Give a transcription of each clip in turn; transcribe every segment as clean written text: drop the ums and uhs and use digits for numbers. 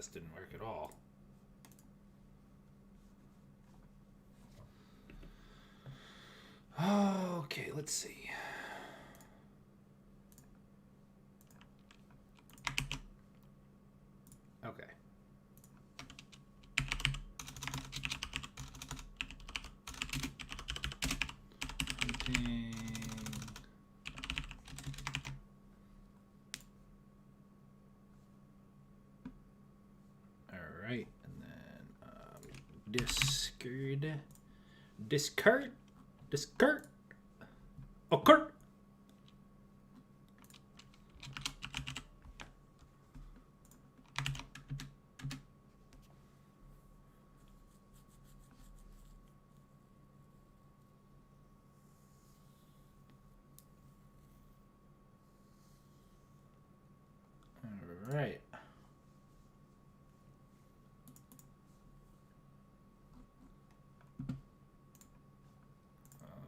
this didn't work at all. Okay, let's see. Okay. Hunting. All right, and then Discard. Occur. All right.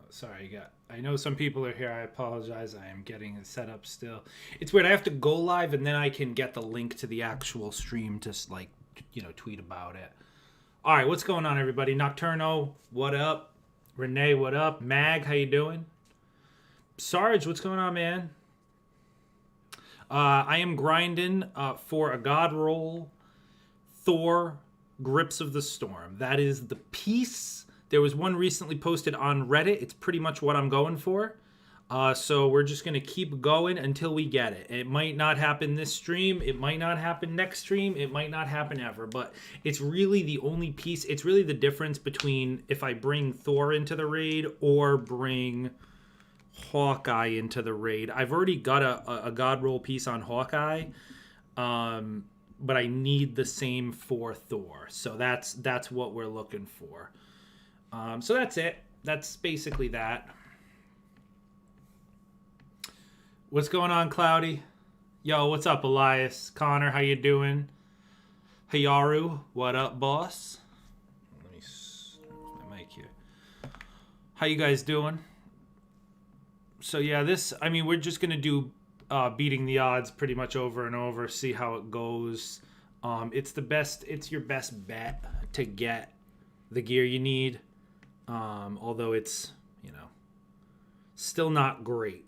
Sorry, I know some people are here. I apologize. I am getting it set up still. It's weird. I have to go live and then I can get the link to the actual stream to like, tweet about it. All right, what's going on, everybody? Nocturno, what up? Renee, what up? Mag, how you doing? Sarge, what's going on, man? I am grinding for a god roll. Thor, Grips of the Storm. That is the piece. There was one recently posted on Reddit. It's pretty much what I'm going for. So we're just going to keep going until we get it. It might not happen this stream. It might not happen next stream. It might not happen ever. But it's really the only piece. It's really the difference between if I bring Thor into the raid or bring Hawkeye into the raid. I've already got a God Roll piece on Hawkeye. But I need the same for Thor. So that's what we're looking for. So that's it. That's basically that. What's going on, Cloudy? Yo, what's up, Elias? Connor, how you doing? Hayaru, what up, boss? Let me start my mic here. How you guys doing? So yeah, we're just gonna do beating the odds pretty much over and over, see how it goes. It's your best bet to get the gear you need. Although it's, still not great.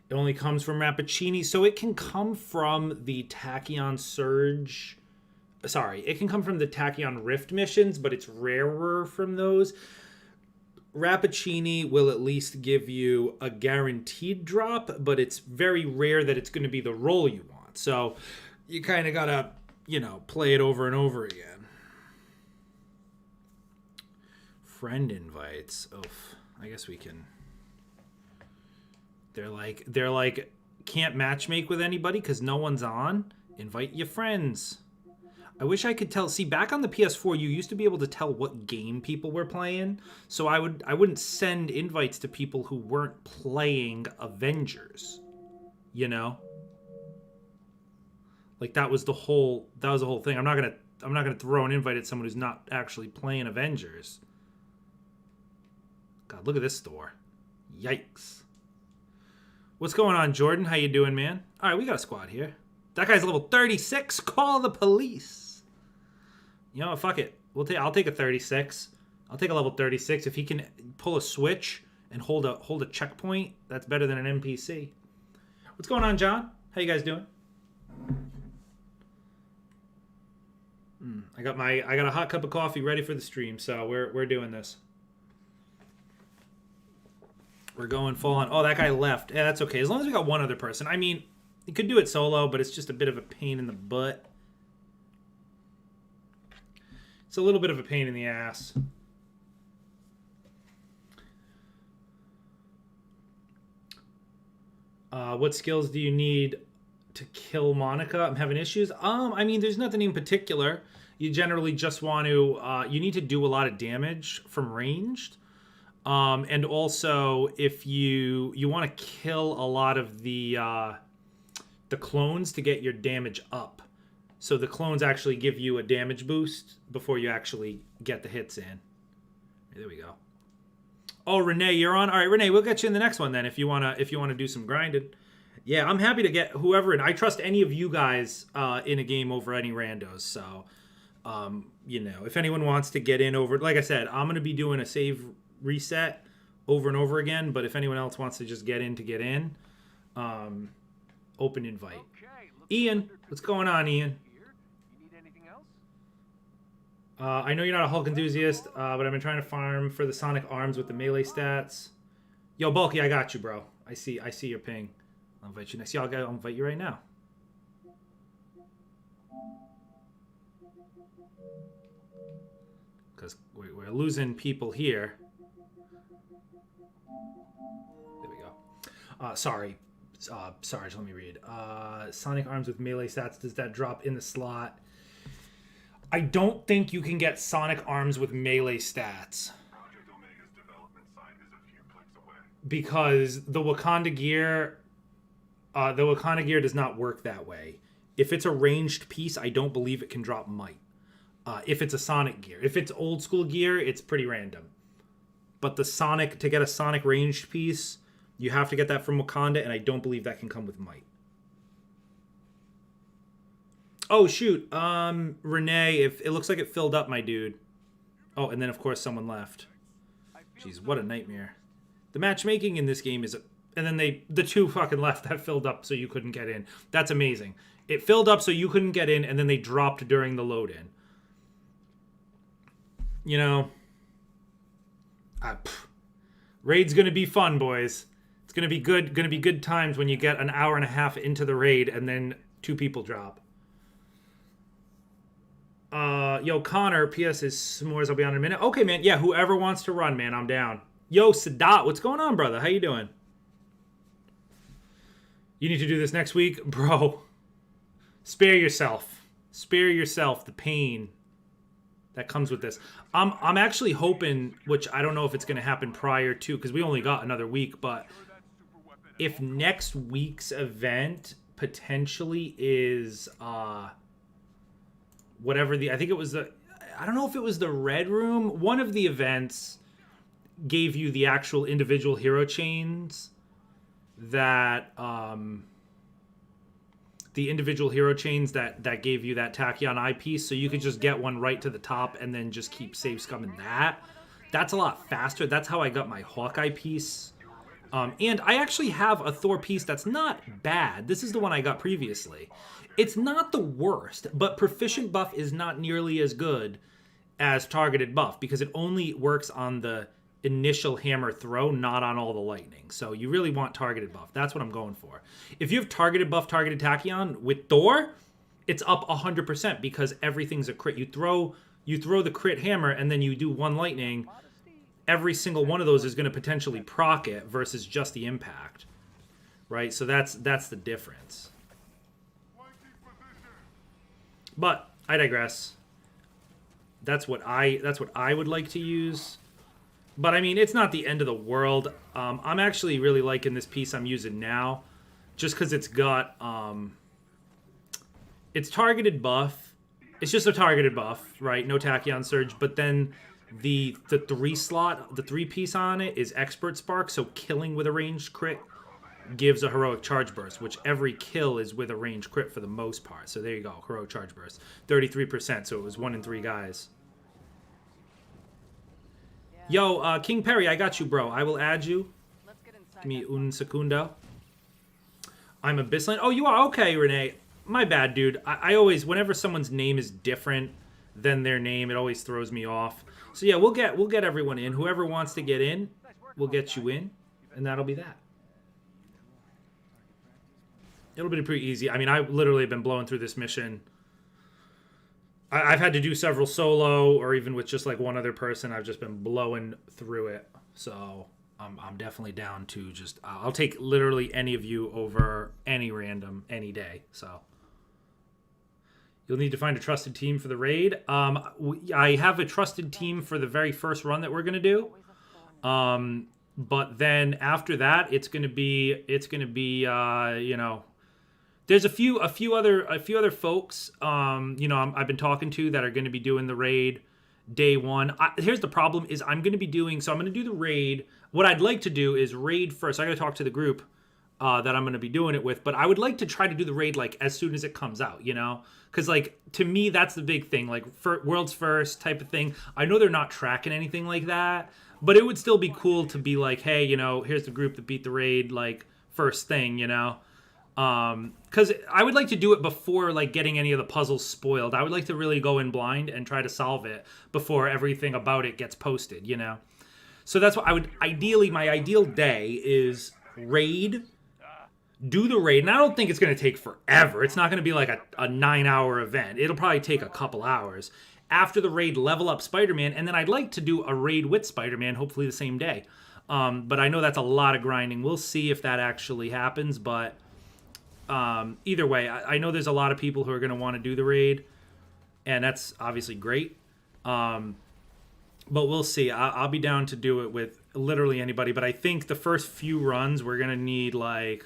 It only comes from Rappaccini, so it can come from the Tachyon Surge. Sorry, it can come from the Tachyon Rift missions, but it's rarer from those. Rappaccini will at least give you a guaranteed drop, but it's very rare that it's going to be the roll you want. So you kind of got to, play it over and over again. Friend invites. Oof. I guess we can. They're like can't matchmake with anybody because no one's on. Invite your friends. I wish I could tell. See, back on the PS4, you used to be able to tell what game people were playing. So I wouldn't send invites to people who weren't playing Avengers. Like that was the whole thing. I'm not gonna throw an invite at someone who's not actually playing Avengers. God, look at this store. Yikes. What's going on, Jordan? How you doing, man? All right, we got a squad here. That guy's level 36. Call the police. You know what? Fuck it. I'll take a 36. I'll take a level 36. If he can pull a switch and hold a checkpoint, that's better than an NPC. What's going on, John? How you guys doing? I got a hot cup of coffee ready for the stream, so we're doing this. We're going full on. Oh, that guy left. Yeah, that's okay. As long as we got one other person. I mean, you could do it solo, but it's just a bit of a pain in the butt. It's a little bit of a pain in the ass. What skills do you need to kill Monica? I'm having issues. I mean, there's nothing in particular. You generally just want to, you need to do a lot of damage from ranged. And also, if you want to kill a lot of the clones to get your damage up. So the clones actually give you a damage boost before you actually get the hits in. There we go. Oh, Renee, you're on. All right, Renee, we'll get you in the next one then if you wanna do some grinding. Yeah, I'm happy to get whoever in. I trust any of you guys in a game over any randos. So, if anyone wants to get in over, like I said, I'm gonna be doing a save reset over and over again. But if anyone else wants to just get in to get in, open invite. Ian, what's going on, Ian? I know you're not a Hulk enthusiast, but I've been trying to farm for the Sonic arms with the melee stats. Yo, Bulky, I got you, bro. I see your ping. I'll invite you next. Yeah, I'll invite you right now. Because we're losing people here. There we go. Sorry, let me read. Sonic arms with melee stats. Does that drop in the slot? I don't think you can get Sonic arms with melee stats. Because the Wakanda gear does not work that way. If it's a ranged piece, I don't believe it can drop might. If it's a Sonic gear. If it's old school gear, it's pretty random. But to get a Sonic ranged piece, you have to get that from Wakanda, and I don't believe that can come with might. Oh, shoot. Renee, if it looks like it filled up, my dude. Oh, and then, of course, someone left. Jeez, what a nightmare. The matchmaking in this game is... And then the two fucking left that filled up so you couldn't get in. That's amazing. It filled up so you couldn't get in, and then they dropped during the load-in. Raid's gonna be fun, boys. It's gonna be good times when you get an hour and a half into the raid, and then 2 people drop. Yo, Connor, PS is s'mores. I'll be on in a minute. Okay, man. Yeah, whoever wants to run, man, I'm down. Yo, Sadat, what's going on, brother? How you doing? You need to do this next week? Bro, spare yourself. Spare yourself the pain that comes with this. I'm actually hoping, which I don't know if it's going to happen prior to, because we only got another week, but if next week's event potentially is whatever I think it was I don't know if it was the Red Room. One of the events gave you the actual individual hero chains that that gave you that Tachyon eyepiece, so you could just get one right to the top and then just keep save scumming that. That's a lot faster. That's how I got my Hawkeye piece. And I actually have a Thor piece that's not bad. This is the one I got previously. It's not the worst, but proficient buff is not nearly as good as targeted buff because it only works on the initial hammer throw, not on all the lightning. So you really want targeted buff. That's what I'm going for. If you have targeted buff, targeted Tachyon with Thor, it's up 100% because everything's a crit. You throw the crit hammer and then you do one lightning. Every single one of those is going to potentially proc it versus just the impact, right? So that's the difference. But I digress. That's what I would like to use. But I mean, it's not the end of the world. I'm actually really liking this piece I'm using now, just because it's got it's targeted buff. It's just a targeted buff, right? No Tachyon Surge, but then the 3 piece on it is Expert Spark, so killing with a ranged crit gives a heroic charge burst, which every kill is with a ranged crit for the most part. So there you go, heroic charge burst, 33%. So it was 1 in 3 guys. Yo, King Perry, I got you, bro. I will add you. Give me un segundo. I'm Abyssland. Oh, you are? Okay, Renee. My bad, dude. I always, whenever someone's name is different than their name, it always throws me off. So yeah, we'll get everyone in. Whoever wants to get in, we'll get you in, and that'll be that. It'll be pretty easy. I mean, I literally have been blowing through this mission. I've had to do several solo, or even with just like one other person. I've just been blowing through it. So I'm definitely down to just... I'll take literally any of you over any random, any day. So you'll need to find a trusted team for the raid. I have a trusted team for the very first run that we're going to do. But then after that, it's going to be you know... There's a few other folks, I've been talking to that are going to be doing the raid day one. Here's the problem is I'm going to do the raid. What I'd like to do is raid first. I got to talk to the group. that I'm going to be doing it with. But I would like to try to do the raid like as soon as it comes out, you know? Because like to me that's the big thing, like for world's first type of thing. I know they're not tracking anything like that, but it would still be cool to be like, hey, you know, here's the group that beat the raid like first thing, you know? Because I would like to do it before like getting any of the puzzles spoiled. I would like to really go in blind and try to solve it before everything about it gets posted, you know? So that's what I would ideally, my ideal day is raid, do the raid. And I don't think it's going to take forever. It's not going to be like a 9-hour event. It'll probably take a couple hours. After the raid, level up Spider-Man. And then I'd like to do a raid with Spider-Man, hopefully the same day. But I know that's a lot of grinding. We'll see if that actually happens. But either way, I know there's a lot of people who are going to want to do the raid. And that's obviously great. But we'll see. I'll be down to do it with literally anybody. But I think the first few runs, we're going to need like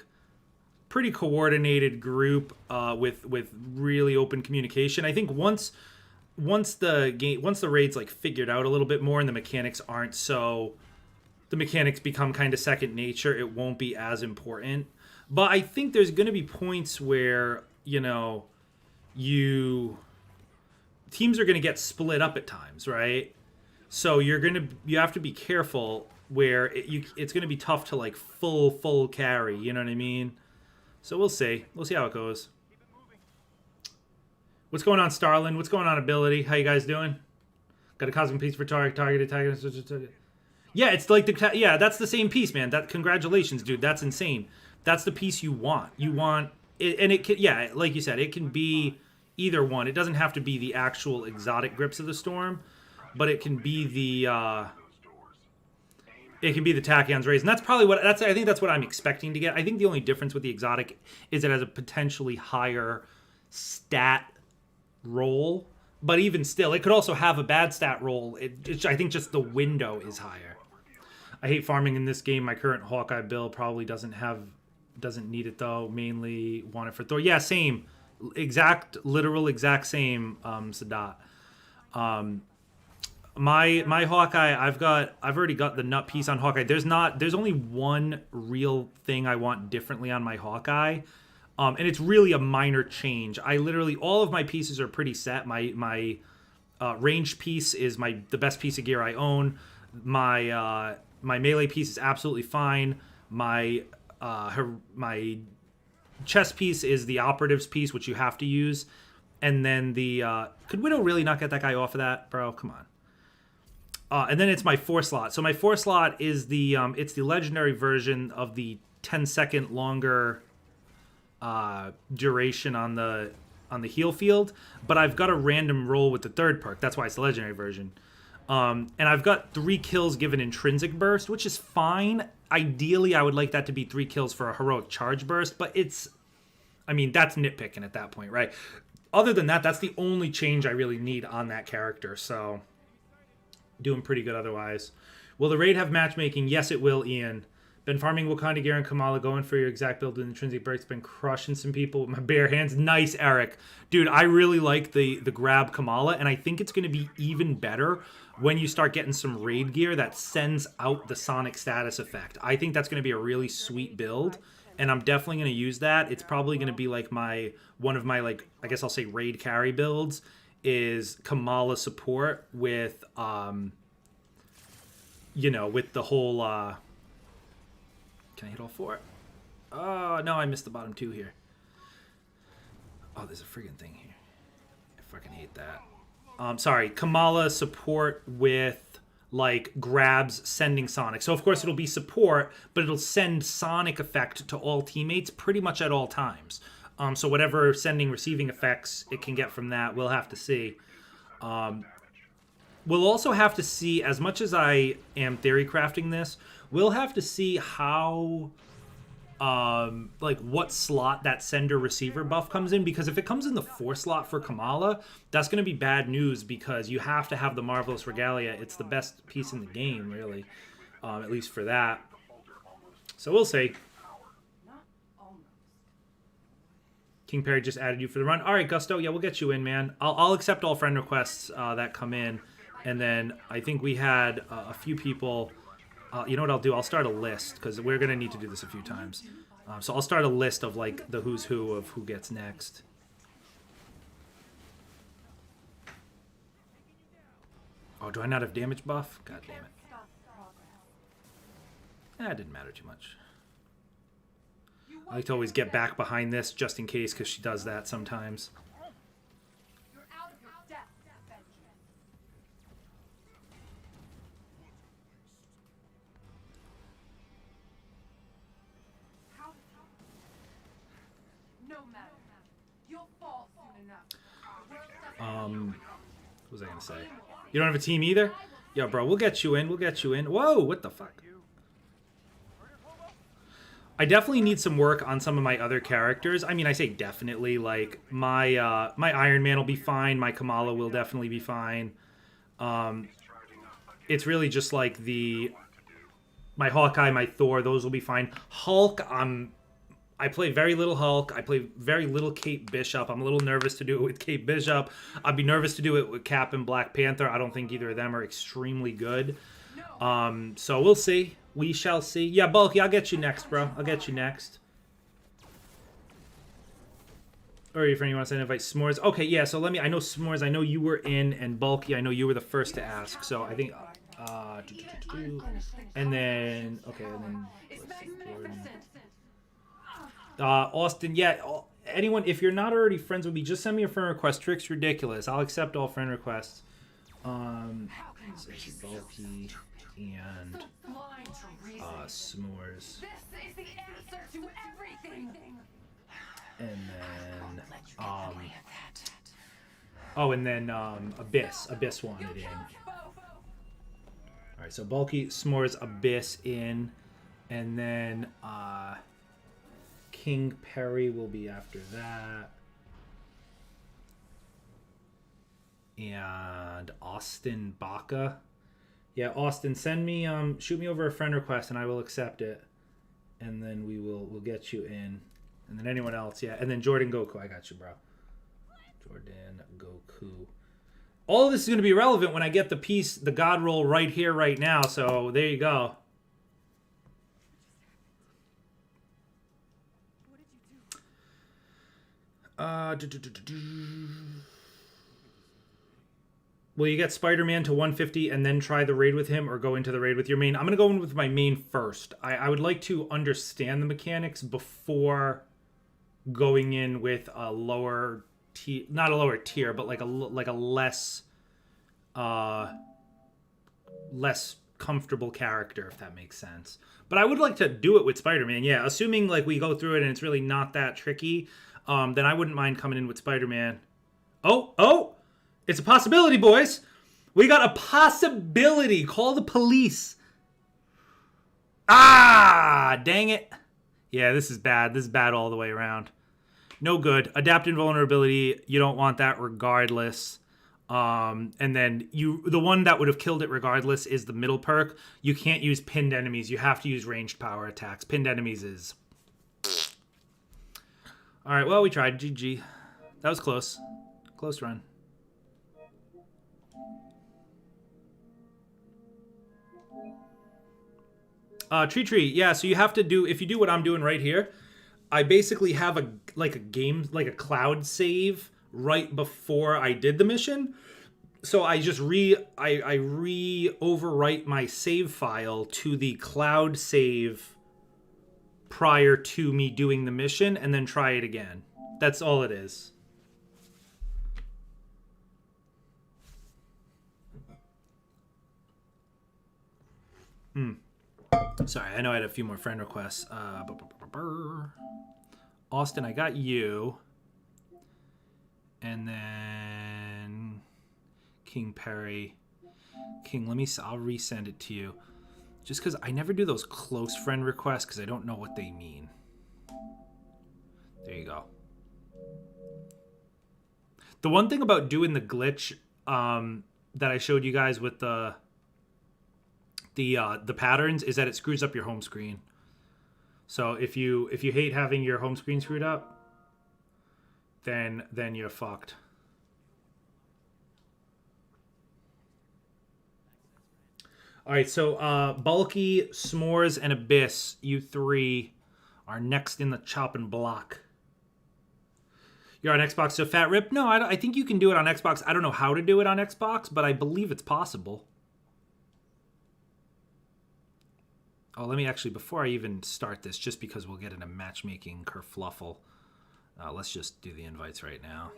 pretty coordinated group with really open communication. I think once the raid's like figured out a little bit more and the mechanics become kind of second nature, it won't be as important. But I think there's going to be points where, you know, teams are going to get split up at times, right? So you have to be careful where it's going to be tough to like full carry, you know what I mean? So we'll see. We'll see how it goes. What's going on, Starlin? What's going on, Ability? How you guys doing? Got a cosmic piece for targeted. Yeah, it's like that's the same piece, man. Congratulations, dude. That's insane. That's the piece you want. You want it, and it can, yeah, like you said, it can be either one. It doesn't have to be the actual exotic Grips of the Storm, but it can be the Tachyon's Rays, and that's probably I think that's what I'm expecting to get. I think the only difference with the exotic is it has a potentially higher stat roll, but even still, it could also have a bad stat roll. I think just the window is higher. I hate farming in this game. My current Hawkeye build probably doesn't need it though. Mainly want it for Thor. Yeah, same. Literal exact same, Sadat. My Hawkeye, I've already got the nut piece on Hawkeye. There's only one real thing I want differently on my Hawkeye. And it's really a minor change. All of my pieces are pretty set. My ranged piece is the best piece of gear I own. My melee piece is absolutely fine. My chest piece is the operatives piece, which you have to use. And then could Widow really not get that guy off of that, bro? Come on. And then it's my 4 slot. So my 4 slot is it's the legendary version of the 10-second longer duration on the heal field, but I've got a random roll with the 3rd perk. That's why it's the legendary version. And I've got 3 kills given intrinsic burst, which is fine. Ideally, I would like that to be 3 kills for a heroic charge burst, but that's nitpicking at that point, right? Other than that, that's the only change I really need on that character, so doing pretty good otherwise. Will the raid have matchmaking? Yes, it will, Ian. Been farming Wakanda gear and Kamala, going for your exact build with intrinsic burst. Been crushing some people with my bare hands. Nice, Eric. Dude, I really like the grab Kamala, and I think it's going to be even better when you start getting some raid gear that sends out the sonic status effect. I think that's going to be a really sweet build, and I'm definitely going to use that. It's probably going to be like one of my, like, I guess I'll say raid carry builds is Kamala support with, with the whole, can I hit all 4? Oh, no, I missed the bottom 2 here. Oh, there's a friggin' thing here. I fucking hate that. Sorry, Kamala support with, like, grabs sending Sonic. So, of course, it'll be support, but it'll send Sonic effect to all teammates pretty much at all times. So whatever sending, receiving effects it can get from that, we'll have to see. We'll also have to see, as much as I am theory crafting this, we'll have to see how, what slot that sender-receiver buff comes in. Because if it comes in the 4 slot for Kamala, that's going to be bad news because you have to have the Marvelous Regalia. It's the best piece in the game, really, at least for that. So we'll see. King Perry just added you for the run. All right, Gusto. Yeah, we'll get you in, man. I'll accept all friend requests that come in. And then I think we had a few people. You know what I'll do? I'll start a list because we're going to need to do this a few times. So I'll start a list of like the who's who of who gets next. Oh, do I not have damage buff? God damn it. It didn't matter too much. I like to always get back behind this just in case, because she does that sometimes. What was I gonna say? You don't have a team either? Yo, bro, we'll get you in. We'll get you in. Whoa, what the fuck? I definitely need some work on some of my other characters. I mean, I say definitely. Like my my Iron Man will be fine. My Kamala will definitely be fine. It's really just like my Hawkeye, my Thor. Those will be fine. Hulk, I play very little Hulk. I play very little Kate Bishop. I'm a little nervous to do it with Kate Bishop. I'd be nervous to do it with Cap and Black Panther. I don't think either of them are extremely good. So we'll see. We shall see. Yeah, Bulky, I'll get you next, bro. I'll get you next. Or if anyone wants to invite S'mores. Okay, yeah, so let me... I know S'mores, I know you were in, and Bulky, I know you were the first to ask. So I think... and then... Okay, and then... Austin, yeah, anyone, if you're not already friends with me, just send me a friend request. Trick's ridiculous. I'll accept all friend requests. Bulky and S'mores. And then oh, and then Abyss wanted in. Alright, so Bulky, S'mores, Abyss in, and then King Perry will be after that. And Austin Baca. Yeah, Austin, send me shoot me over a friend request and I will accept it. And then we'll get you in. And then anyone else, yeah. And then Jordan Goku, I got you, bro. Jordan Goku. All of this is going to be relevant when I get the piece, the God roll right here, right now. So there you go. Will you get Spider-Man to 150 and then try the raid with him, or go into the raid with your main? I'm going to go in with my main first. I would like to understand the mechanics before going in with a lower tier, not a lower tier, but like a less less comfortable character, if that makes sense. But I would like to do it with Spider-Man, yeah. Assuming like we go through it and it's really not that tricky, then I wouldn't mind coming in with Spider-Man. Oh! It's a possibility, boys! We got a possibility! Call the police! Ah! Dang it. Yeah, this is bad. This is bad all the way around. No good. Adapt invulnerability, you don't want that regardless. And then the one that would have killed it regardless is the middle perk. You can't use pinned enemies. You have to use ranged power attacks. Pinned enemies is... Alright, well, we tried. GG. That was close. Close run. Tree. Yeah, so you have to do... If you do what I'm doing right here, I basically have a cloud save right before I did the mission. So I just overwrite my save file to the cloud save prior to me doing the mission, and then try it again. That's all it is. Sorry, I know I had a few more friend requests. Austin, I got you. And then King Perry. King, I'll resend it to you. Just because I never do those close friend requests because I don't know what they mean. There you go. The one thing about doing the glitch that I showed you guys with the patterns is that it screws up your home screen. So if you hate having your home screen screwed up, then you're fucked. All right, so Bulky, S'mores, and Abyss, you three Our next in the chopping block. You're on Xbox, so Fat Rip? No, I think you can do it on Xbox. I don't know how to do it on Xbox, but I believe it's possible. Oh, let me actually, before I even start this, just because we'll get into matchmaking kerfluffle, let's just do the invites right now.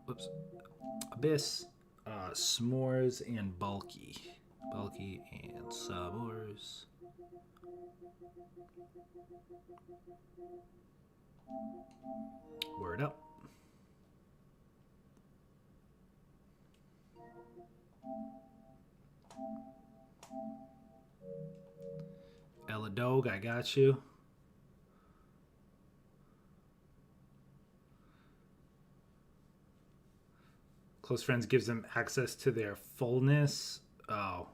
Whoops. Abyss, S'mores, and Bulky. Bulky and S'mores. Word up. Ella Dog, I got you. Close friends gives them access to their fullness. Oh,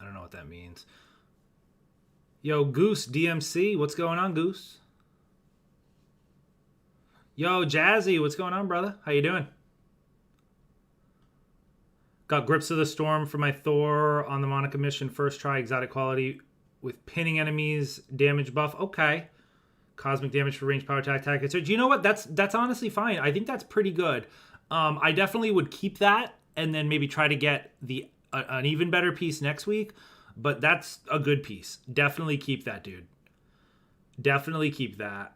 I don't know what that means. Yo, Goose DMC, what's going on, Goose? Yo, Jazzy, what's going on, brother? How you doing? Got Grips of the Storm for my Thor on the Monica mission. First try, exotic quality with pinning enemies, damage buff. Okay. Cosmic damage for range, power attack, attack. So, do you know what? That's honestly fine. I think that's pretty good. I definitely would keep that and then maybe try to get an even better piece next week. But that's a good piece. Definitely keep that, dude. Definitely keep that.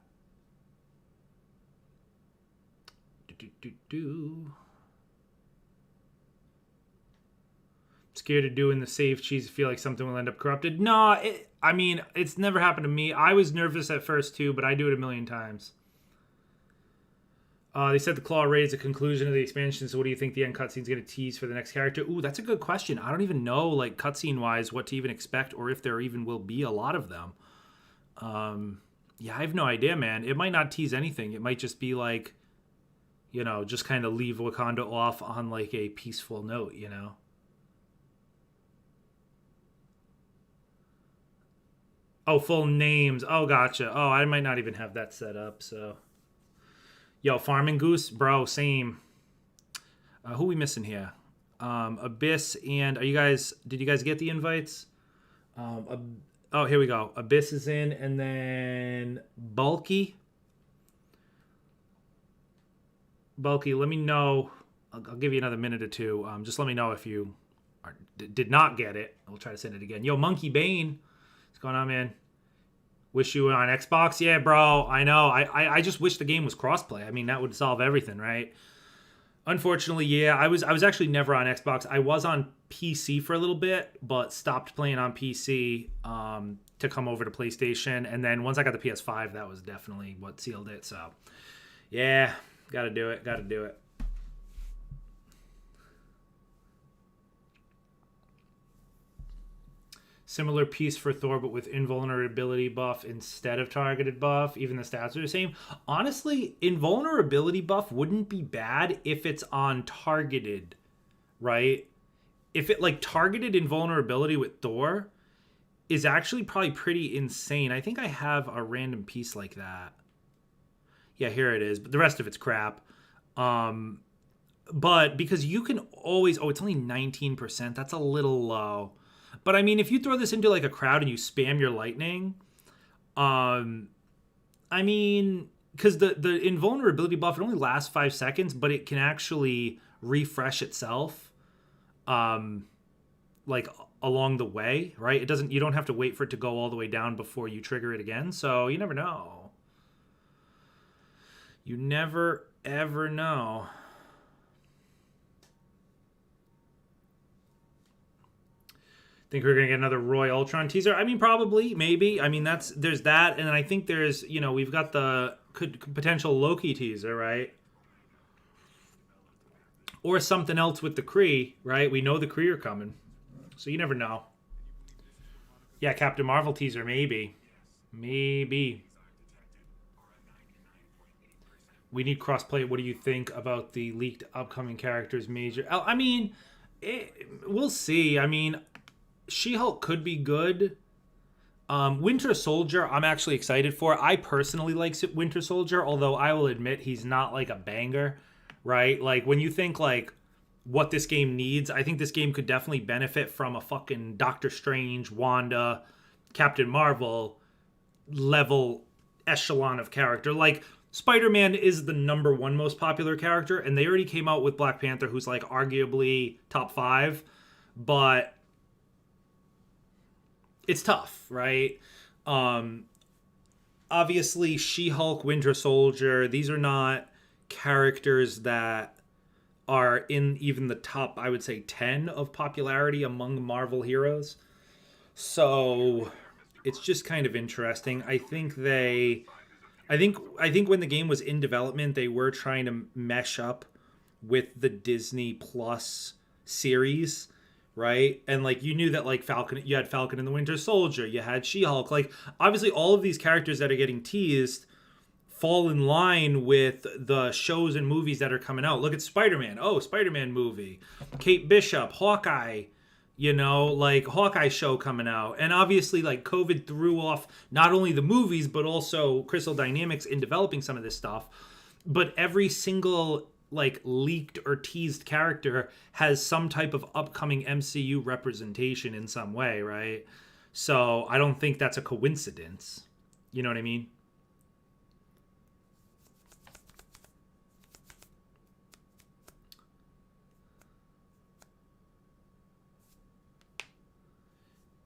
Scared of doing the save cheese. Feel like something will end up corrupted. No, I mean, it's never happened to me. I was nervous at first too, but I do it a million times. They said the claw raid is a conclusion of the expansion, so what do you think the end cutscene is going to tease for the next character? Ooh, that's a good question. I don't even know, like, cutscene-wise, what to even expect, or if there even will be a lot of them. Yeah, I have no idea, man. It might not tease anything. It might just be, like, you know, just kind of leave Wakanda off on, like, a peaceful note, you know? Oh, full names. Oh, gotcha. Oh, I might not even have that set up, so... Yo, Farming Goose, bro, same. Who we missing here? Abyss and did you guys get the invites? Oh, here we go. Abyss is in, and then Bulky. Bulky, let me know. I'll give you another minute or two. Just let me know if you did not get it. I'll try to send it again. Yo, Monkey Bane. What's going on, man? Wish you were on Xbox? Yeah, bro, I know. I just wish the game was crossplay. I mean, that would solve everything, right? Unfortunately, yeah, I was actually never on Xbox. I was on PC for a little bit, but stopped playing on PC to come over to PlayStation. And then once I got the PS5, that was definitely what sealed it. So, yeah, gotta do it. Similar piece for Thor, but with invulnerability buff instead of targeted buff. Even the stats are the same. Honestly, invulnerability buff wouldn't be bad if it's on targeted, right? If it, like, targeted invulnerability with Thor is actually probably pretty insane. I think I have a random piece like that. Yeah, here it is. But the rest of it's crap. But because you can always... Oh, it's only 19%. That's a little low. But I mean, if you throw this into like a crowd and you spam your lightning, I mean, because the invulnerability buff, it only lasts 5 seconds, but it can actually refresh itself, like along the way, right? You don't have to wait for it to go all the way down before you trigger it again. So you never know. You never ever know. Think we're gonna get another Roy Ultron teaser? I mean, probably, maybe. I mean, there's that, and then I think there's, you know, we've got the potential Loki teaser, right? Or something else with the Kree, right? We know the Kree are coming, so you never know. Yeah, Captain Marvel teaser, maybe. We need crossplay. What do you think about the leaked upcoming characters major? I mean, we'll see. I mean, She-Hulk could be good. Winter Soldier, I'm actually excited for. I personally like Winter Soldier, although I will admit he's not like a banger, right? Like, when you think like what this game needs, I think this game could definitely benefit from a fucking Doctor Strange, Wanda, Captain Marvel, level echelon of character. Like, Spider-Man is the #1 most popular character, and they already came out with Black Panther, who's like arguably top 5, but it's tough, right? Obviously, She-Hulk, Winter Soldier, these are not characters that are in even the top, I would say, 10 of popularity among Marvel heroes. So it's just kind of interesting. I think when the game was in development, they were trying to mesh up with the Disney Plus series, right? And like you knew that like Falcon, you had Falcon and the Winter Soldier, you had She-Hulk. Like obviously all of these characters that are getting teased fall in line with the shows and movies that are coming out. Look at Spider-Man. Oh, Spider-Man movie. Kate Bishop, Hawkeye, like Hawkeye show coming out. And obviously like COVID threw off not only the movies but also Crystal Dynamics in developing some of this stuff. But every single like leaked or teased character has some type of upcoming MCU representation in some way, right? So I don't think that's a coincidence. You know what I mean?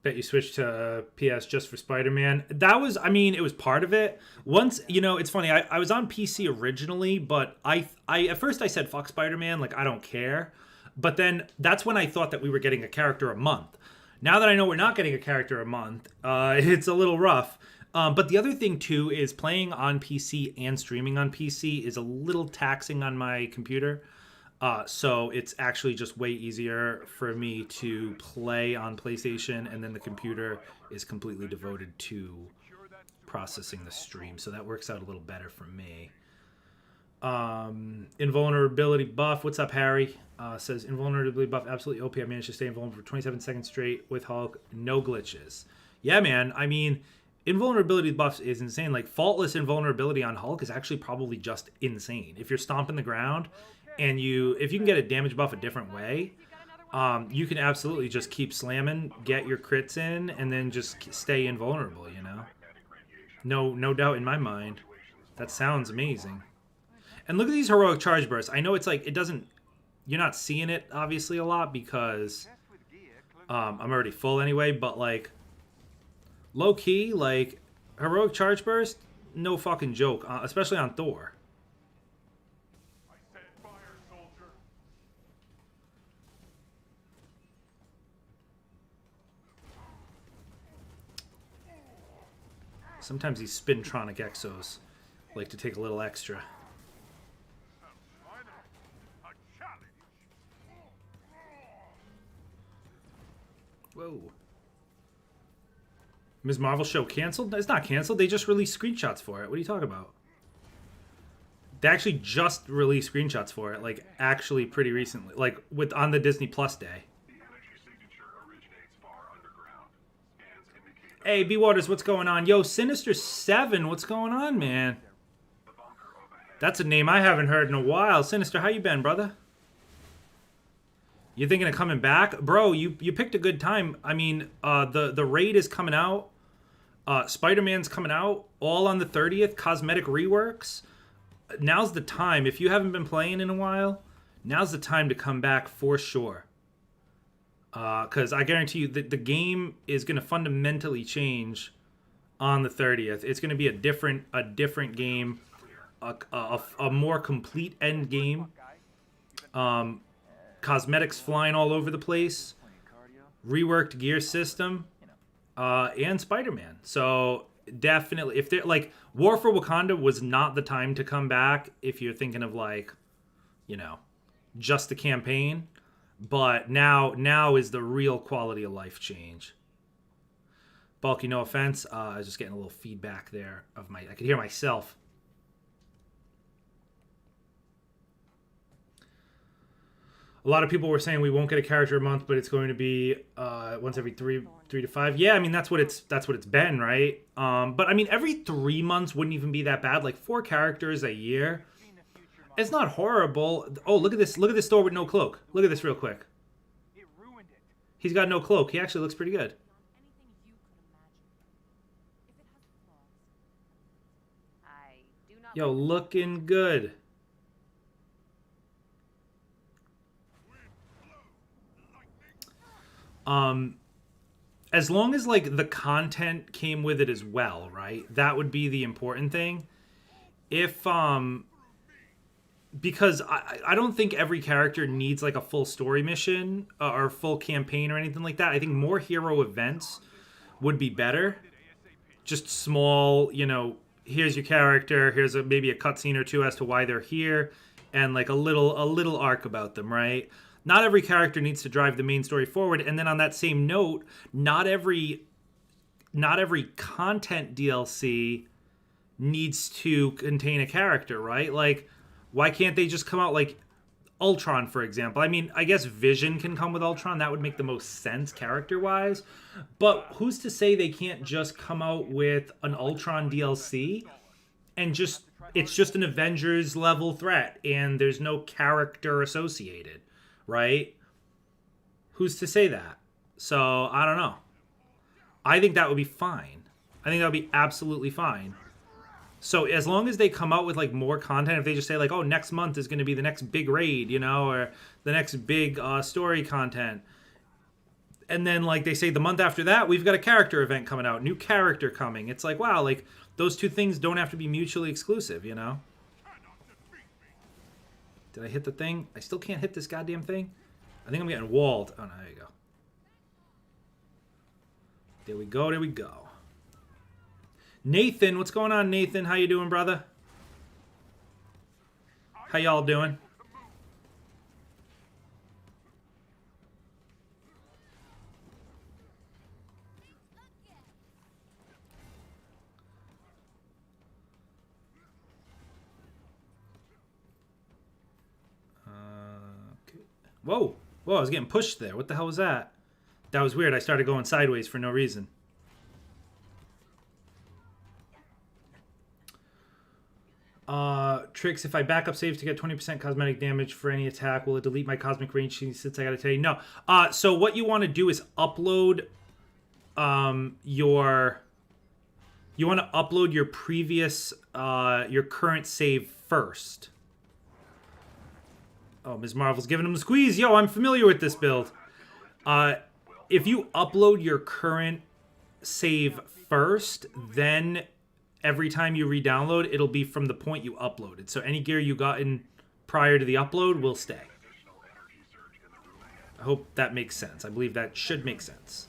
Bet you switched to PS just for Spider-Man. That was, I mean, it was part of it. Once, it's funny. I was on PC originally, but I at first I said fuck Spider-Man, like I don't care. But then that's when I thought that we were getting a character a month. Now that I know we're not getting a character a month, it's a little rough. But the other thing too is playing on PC and streaming on PC is a little taxing on my computer. So it's actually just way easier for me to play on PlayStation, and then the computer is completely devoted to processing the stream. So that works out a little better for me. Invulnerability buff. What's up, Harry? Says invulnerability buff absolutely OP. I managed to stay invulnerable for 27 seconds straight with Hulk. No glitches. Yeah, man. I mean, invulnerability buffs is insane. Like faultless invulnerability on Hulk is actually probably just insane. If you're stomping the ground and if you can get a damage buff a different way, you can absolutely just keep slamming, get your crits in, and then just stay invulnerable, No doubt in my mind. That sounds amazing. And look at these heroic charge bursts. I know it's like, you're not seeing it obviously a lot because I'm already full anyway, but like low key, like heroic charge burst, no fucking joke, especially on Thor. Sometimes these spintronic exos like to take a little extra. Whoa. Ms. Marvel show canceled? It's not canceled. They just released screenshots for it. What are you talking about? They actually just released screenshots for it, like actually pretty recently, like on the Disney Plus day. Hey, B Waters, what's going on? Yo, Sinister 7, what's going on, man? That's a name I haven't heard in a while. Sinister, how you been, brother? You thinking of coming back? Bro, you picked a good time. I mean, the raid is coming out. Spider-Man's coming out, all on the 30th. Cosmetic reworks. Now's the time. If you haven't been playing in a while, now's the time to come back for sure. Because I guarantee you that the game is going to fundamentally change on the 30th. It's going to be a different game, a more complete end game. Cosmetics flying all over the place, reworked gear system, and Spider-Man. So definitely, if they're like War for Wakanda was not the time to come back if you're thinking of like, just the campaign. But now is the real quality of life change. Bulky, no offense. I was just getting a little feedback there I could hear myself. A lot of people were saying we won't get a character a month, but it's going to be once every three to 5. Yeah, I mean that's what it's been, right? But I mean every 3 months wouldn't even be that bad. Like 4 characters a year. It's not horrible. Oh, look at this. Look at this Thor with no cloak. Look at this real quick. He's got no cloak. He actually looks pretty good. Yo, looking good. As long as like the content came with it as well, right? That would be the important thing. If because I don't think every character needs like a full story mission or full campaign or anything like that. I think more hero events would be better. Just small, you know, here's your character, here's maybe a cutscene or two as to why they're here, and like a little arc about them, right? Not every character needs to drive the main story forward. And then on that same note, not every content DLC needs to contain a character, right? Like, why can't they just come out like Ultron, for example? I mean, I guess Vision can come with Ultron. That would make the most sense character-wise. But who's to say they can't just come out with an Ultron DLC and just it's just an Avengers level threat and there's no character associated, right? Who's to say that? So, I don't know. I think that would be fine. I think that would be absolutely fine. So as long as they come out with like more content, if they just say like, oh, next month is going to be the next big raid, you know, or the next big story content. And then like they say the month after that, we've got a character event coming out, new character coming. It's like, wow, like those two things don't have to be mutually exclusive, you know? Did I hit the thing? I still can't hit this goddamn thing. I think I'm getting walled. Oh, no, there you go. There we go, there we go. Nathan, what's going on, Nathan? How you doing, brother? How y'all doing? Okay. Whoa. Whoa, I was getting pushed there. What the hell was that? That was weird. I started going sideways for no reason. Tricks, if I back up saves to get 20% cosmetic damage for any attack, will it delete my cosmic range since I got it today? No. So what you want to do is upload you want to upload your previous your current save first. Oh, Ms. Marvel's giving him the squeeze. Yo, I'm familiar with this build. If you upload your current save first, then every time you re-download, it'll be from the point you uploaded. So any gear you got in prior to the upload will stay. I hope that makes sense. I believe that should make sense.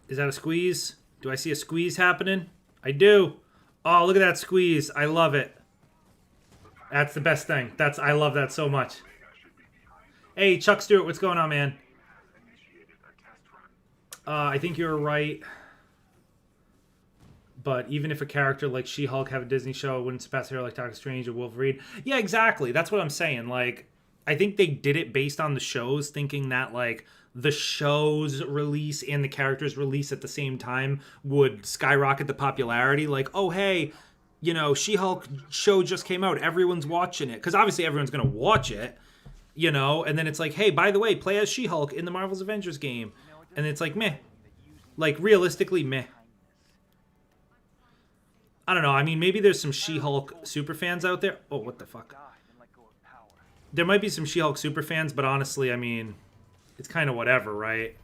Is that a squeeze? Do I see a squeeze happening? I do. Oh, look at that squeeze. I love it. That's the best thing. I love that so much. Hey, Chuck Stewart, what's going on, man? I think you're right. But even if a character like She-Hulk have a Disney show, it wouldn't surpass a hero like Doctor Strange or Wolverine. Yeah, exactly. That's what I'm saying. Like, I think they did it based on the shows, thinking that, like, the show's release and the character's release at the same time would skyrocket the popularity. Like, oh, hey, you know, She-Hulk show just came out. Everyone's watching it. Because obviously everyone's going to watch it. You know, and then it's like, hey, by the way, play as She-Hulk in the Marvel's Avengers game. And it's like, meh. Like, realistically, meh. I don't know. I mean, maybe there's some She-Hulk superfans out there. Oh, what the fuck? There might be some She-Hulk superfans, but honestly, I mean, it's kind of whatever, right?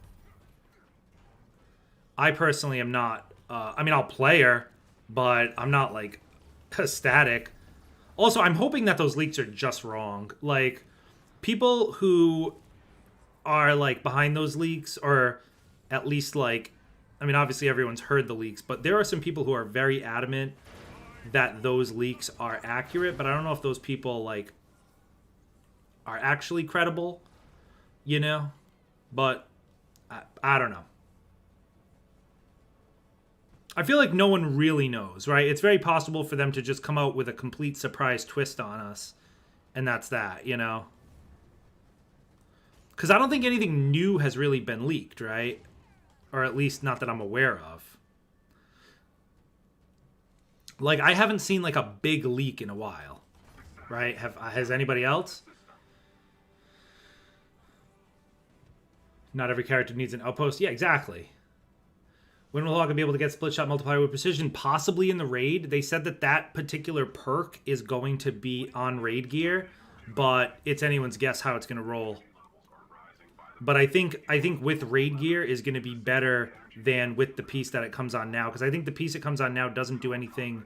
I personally am not. I mean, I'll play her, but I'm not, like, ecstatic. Also, I'm hoping that those leaks are just wrong. Like, people who are like behind those leaks, or at least like, I mean, obviously everyone's heard the leaks, but there are some people who are very adamant that those leaks are accurate, but I don't know if those people like are actually credible, you know? But I don't know. I feel like no one really knows, right? It's very possible for them to just come out with a complete surprise twist on us, and that's that, you know? Because I don't think anything new has really been leaked, right? Or at least not that I'm aware of. Like, I haven't seen, like, a big leak in a while, right? Has anybody else? Not every character needs an outpost. Yeah, exactly. When will Hawk be able to get split shot multiplier with precision? Possibly in the raid. They said that that particular perk is going to be on raid gear, but it's anyone's guess how it's going to roll. But I think with raid gear is going to be better than with the piece that it comes on now, because I think the piece it comes on now doesn't do anything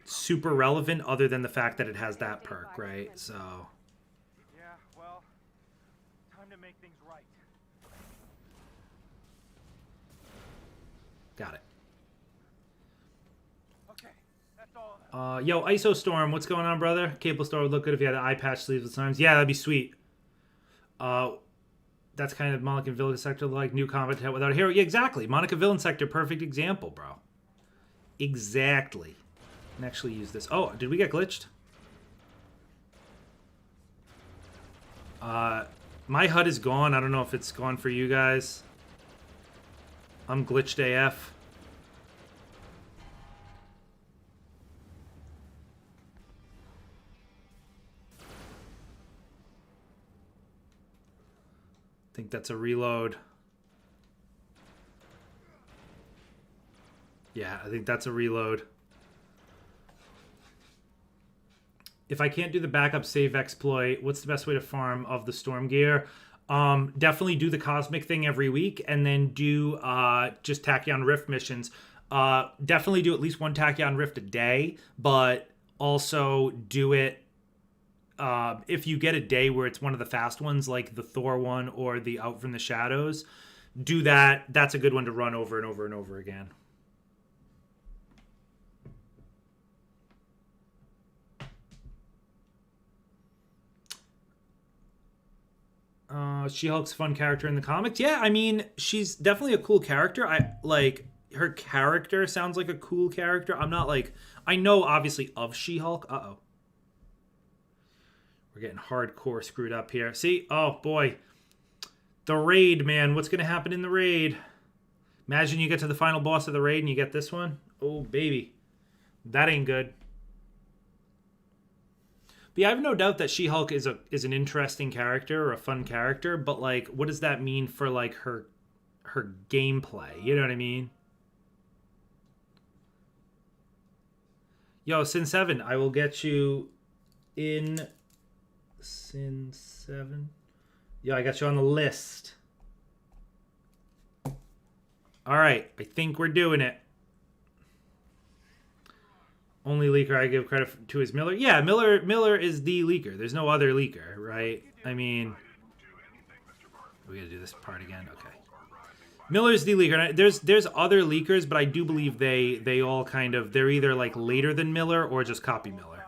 super relevant other than the fact that it has that perk, right? So Yeah, well, time to make things right. got it. Okay, that's all. Yo, ISO Storm, what's going on, brother? Cable Store would look good if you had the eye patch sleeves at times. Yeah, that'd be sweet. That's kind of Monica Villain Sector, like new combat without a hero. Yeah, exactly. Monica Villain Sector, perfect example, bro. Exactly. And actually use this. Oh, did we get glitched? My HUD is gone. I don't know if it's gone for you guys. I'm glitched AF. I think that's a reload. Yeah, I think that's a reload. If I can't do the backup save exploit, what's the best way to farm of the storm gear? Definitely do the cosmic thing every week, and then do just Tachyon Rift missions. Definitely do at least one Tachyon Rift a day, but also do it if you get a day where it's one of the fast ones, like the Thor one or the Out from the Shadows. Do that. That's a good one to run over and over and over again. She-Hulk's a fun character in the comics. Yeah, I mean, she's definitely a cool character. I like her character sounds like a cool character. I'm not like, I know obviously of She-Hulk. Uh-oh. We're getting hardcore screwed up here. See? Oh, boy. The raid, man. What's going to happen in the raid? Imagine you get to the final boss of the raid and you get this one. Oh, baby. That ain't good. But yeah, I have no doubt that She-Hulk is an interesting character or a fun character, but like, what does that mean for like her gameplay? You know what I mean? Yo, Sin 7, I will get you in Sin 7. Yo, I got you on the list. All right, I think we're doing it. Only leaker I give credit to is Miller. Yeah, Miller is the leaker. There's no other leaker, right? I mean, we gotta do this part again. Okay. Miller's the leaker. There's other leakers, but I do believe they all kind of, they're either like later than Miller or just copy Miller.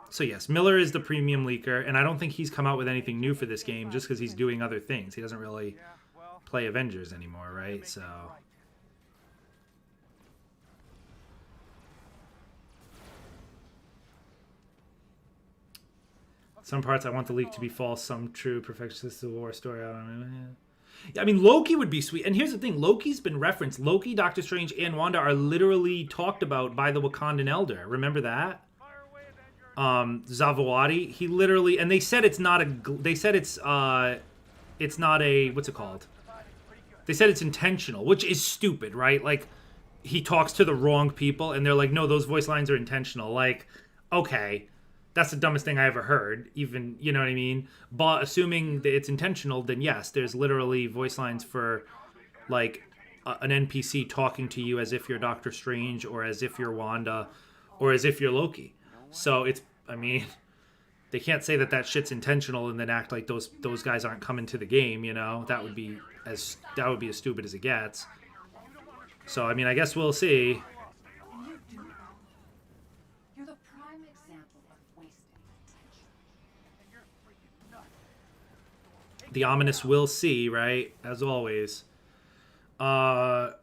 So yes, Miller is the premium leaker, and I don't think he's come out with anything new for this game just because he's doing other things. He doesn't really play Avengers anymore, right? So some parts I want the leak to be false, some true. Perfection Civil War story. I don't know. Yeah, I mean, Loki would be sweet. And here's the thing. Loki's been referenced. Loki, Doctor Strange, and Wanda are literally talked about by the Wakandan Elder. Remember that? Zavawadi. He literally... And they said it's not a... They said it's not a... What's it called? They said it's intentional, which is stupid, right? Like, he talks to the wrong people, and they're like, no, those voice lines are intentional. Like, okay... That's the dumbest thing I ever heard, even, you know what I mean? But assuming that it's intentional, then yes, there's literally voice lines for, like, an NPC talking to you as if you're Doctor Strange, or as if you're Wanda, or as if you're Loki. So it's, I mean, they can't say that that shit's intentional and then act like those guys aren't coming to the game, you know? That would be as stupid as it gets. So, I mean, I guess we'll see. The ominous will see, right? As always. Comically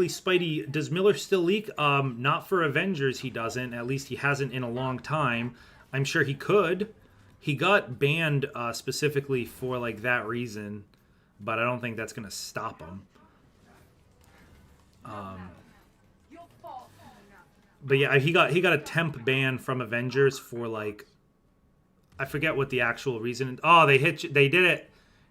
Spidey, does Miller still leak? Not for Avengers, he doesn't. At least he hasn't in a long time. I'm sure he could. He got banned specifically for like that reason, but I don't think that's gonna stop him. But yeah, he got a temp ban from Avengers for like, I forget what the actual reason. Oh, they did it.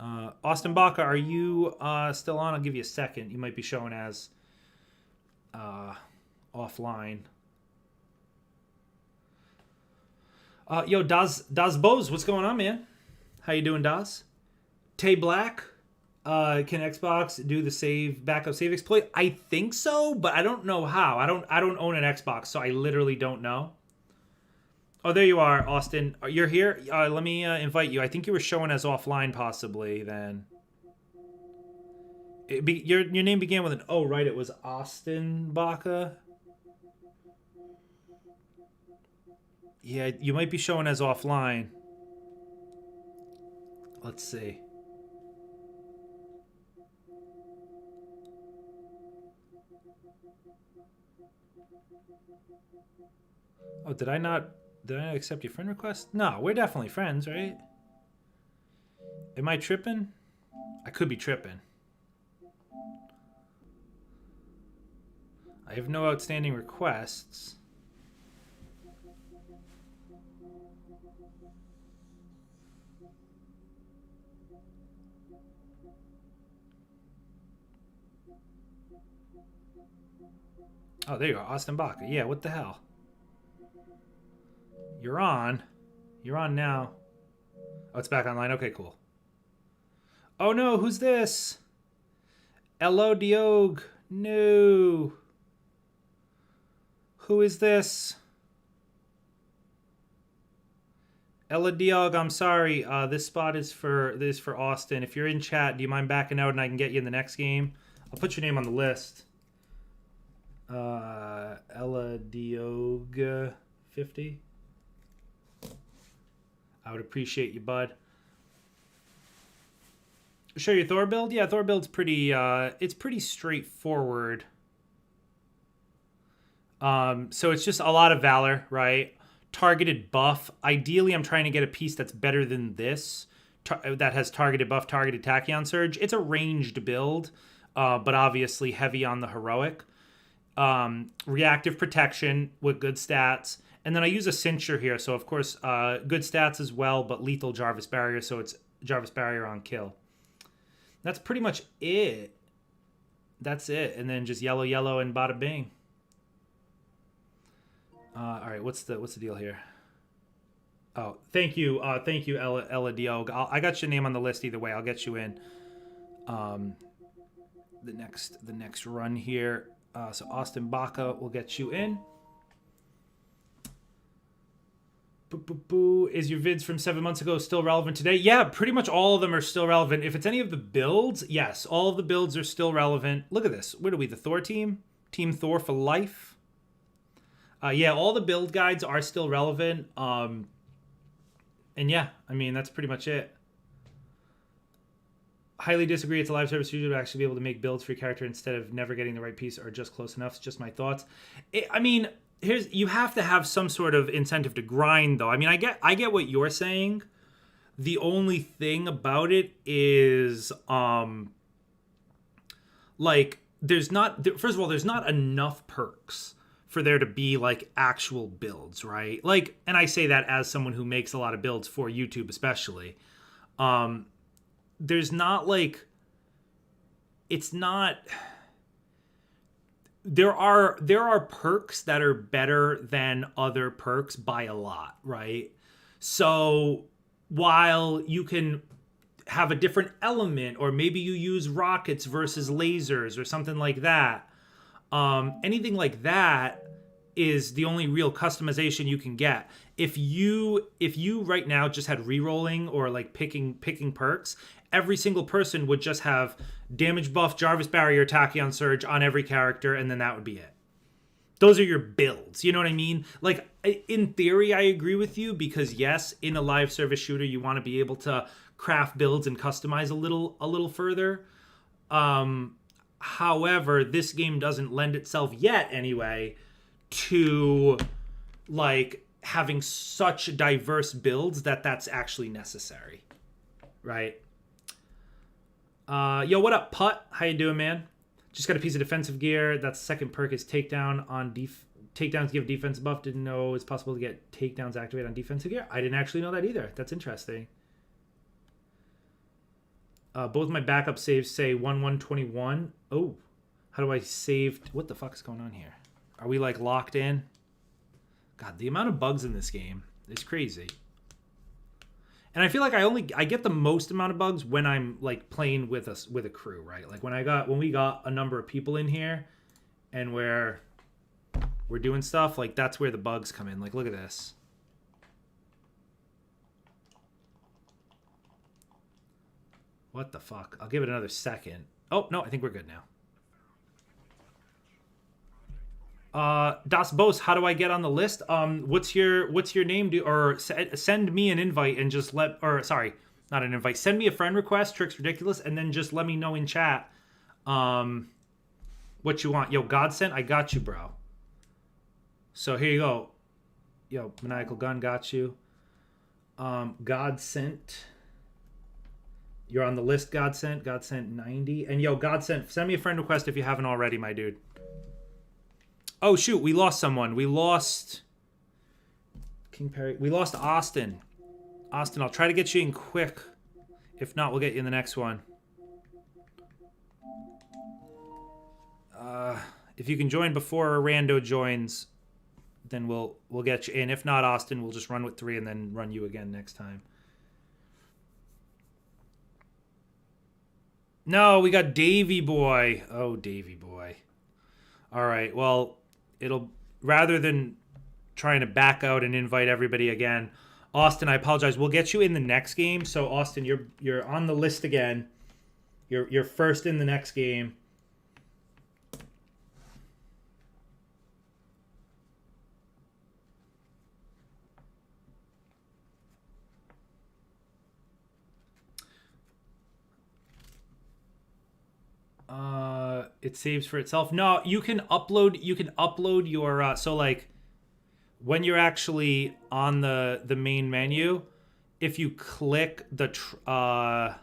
Austin Baca, are you still on? I'll give you a second. You might be showing as offline. Yo, Das Bose, what's going on, man? How you doing, Das? Tay Black, can Xbox do the save backup save exploit? I think so, but I don't know how. I don't own an Xbox, so I literally don't know. Oh, there you are, Austin. You're here. Let me invite you. I think you were showing as offline, possibly. Then your name began with an O, right? It was Austin Baca. Yeah, you might be showing as offline. Let's see. Oh, did I not accept your friend request? No, we're definitely friends, right? Am I tripping? I could be tripping. I have no outstanding requests. Oh, there you are, Austin Baca. Yeah, what the hell? You're on. You're on now. Oh, it's back online. Okay, cool. Oh no, who's this? Elo Diog. No. Who is this? Ella Diog, I'm sorry. This spot is for Austin. If you're in chat, do you mind backing out and I can get you in the next game? I'll put your name on the list. Ella Diog 50. I would appreciate you, bud. Show your Thor build? Yeah, Thor build's pretty it's pretty straightforward. So it's just a lot of Valor, right? Targeted buff. Ideally, I'm trying to get a piece that's better than this, that has targeted buff, targeted Tachyon Surge. It's a ranged build, but obviously heavy on the heroic. Reactive protection with good stats. And then I use a cincher here, so of course, good stats as well, but lethal Jarvis Barrier, so it's Jarvis Barrier on kill. That's pretty much it. That's it. And then just yellow, yellow, and bada bing. All right, what's the deal here? Oh, thank you, Ella Diog. I got your name on the list either way. I'll get you in. The next run here. So Austin Baca will get you in. Is your vids from 7 months ago still relevant today? Yeah, pretty much all of them are still relevant. If it's any of the builds, yes, all of the builds are still relevant. Look at this. What are we, the Thor team? Team Thor for life? Yeah, all the build guides are still relevant. And yeah, I mean, that's pretty much it. Highly disagree. It's a live service user to actually be able to make builds for your character instead of never getting the right piece or just close enough. It's just my thoughts. I mean, you have to have some sort of incentive to grind, though. I mean, I get what you're saying. The only thing about it is, like, there's not. First of all, there's not enough perks for there to be like actual builds, right? Like, and I say that as someone who makes a lot of builds for YouTube, especially. There's not like, it's not. There are perks that are better than other perks by a lot, right? So while you can have a different element, or maybe you use rockets versus lasers or something like that, anything like that is the only real customization you can get. If you right now just had rerolling or like picking perks, every single person would just have damage buff, Jarvis Barrier, Tachyon Surge on every character, and then that would be it. Those are your builds. You know what I mean? Like, in theory, I agree with you, because yes, in a live service shooter, you want to be able to craft builds and customize a little further. However, this game doesn't lend itself yet, anyway, to like having such diverse builds that's actually necessary, right? Yo, what up, Putt? How you doing, man? Just got a piece of defensive gear. That's the second perk is takedown on takedowns give defense buff. Didn't know it's possible to get takedowns activated on defensive gear. I didn't actually know that either. That's interesting. Both my backup saves say 1/1/21. Oh, how do I save? What the fuck is going on here? Are we like locked in? God, the amount of bugs in this game is crazy. And I feel like I get the most amount of bugs when I'm like playing with a crew, right? Like when we got a number of people in here and we're doing stuff, like that's where the bugs come in. Like look at this. What the fuck? I'll give it another second. Oh, no, I think we're good now. Das Boss, how do I get on the list? What's your name? Send me an invite and just sorry, not an invite. Send me a friend request, Tricks Ridiculous, and then just let me know in chat what you want. Yo, Godsent, I got you, bro. So here you go. Yo, Maniacal Gun, got you. Godsent. You're on the list, Godsent. Godsent 90. And yo, Godsent, send me a friend request if you haven't already, my dude. Oh, shoot. We lost someone. We lost King Perry. We lost Austin. Austin, I'll try to get you in quick. If not, we'll get you in the next one. If you can join before a rando joins, then we'll get you in. If not, Austin, we'll just run with 3 and then run you again next time. No, we got Davy Boy. Oh, Davy Boy. All right, well, it'll rather than trying to back out and invite everybody again, Austin, I apologize. We'll get you in the next game. So, Austin, you're on the list again. You're first in the next game. It saves for itself. No, you can upload your so like when you're actually on the main menu, if you click if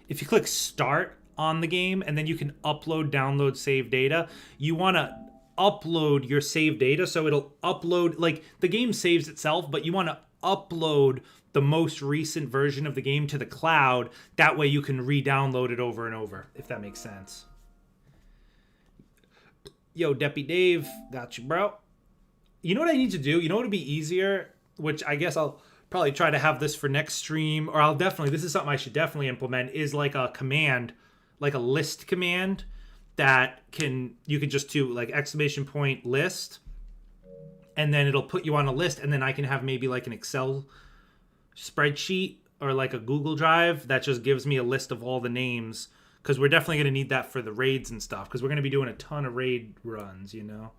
you click start on the game and then you can download save data, you want to upload your save data so it'll upload, like the game saves itself, but you want to upload the most recent version of the game to the cloud. That way you can re-download it over and over, if that makes sense. Yo, Deppy Dave, got you, bro. You know what I need to do? You know what would be easier? Which I guess I'll probably try to have this for next stream, or this is something I should definitely implement, is like a command, like a list command that you could just do like ! list, and then it'll put you on a list, and then I can have maybe like an Excel spreadsheet or like a Google Drive that just gives me a list of all the names, because we're definitely going to need that for the raids and stuff, because we're going to be doing a ton of raid runs, you know.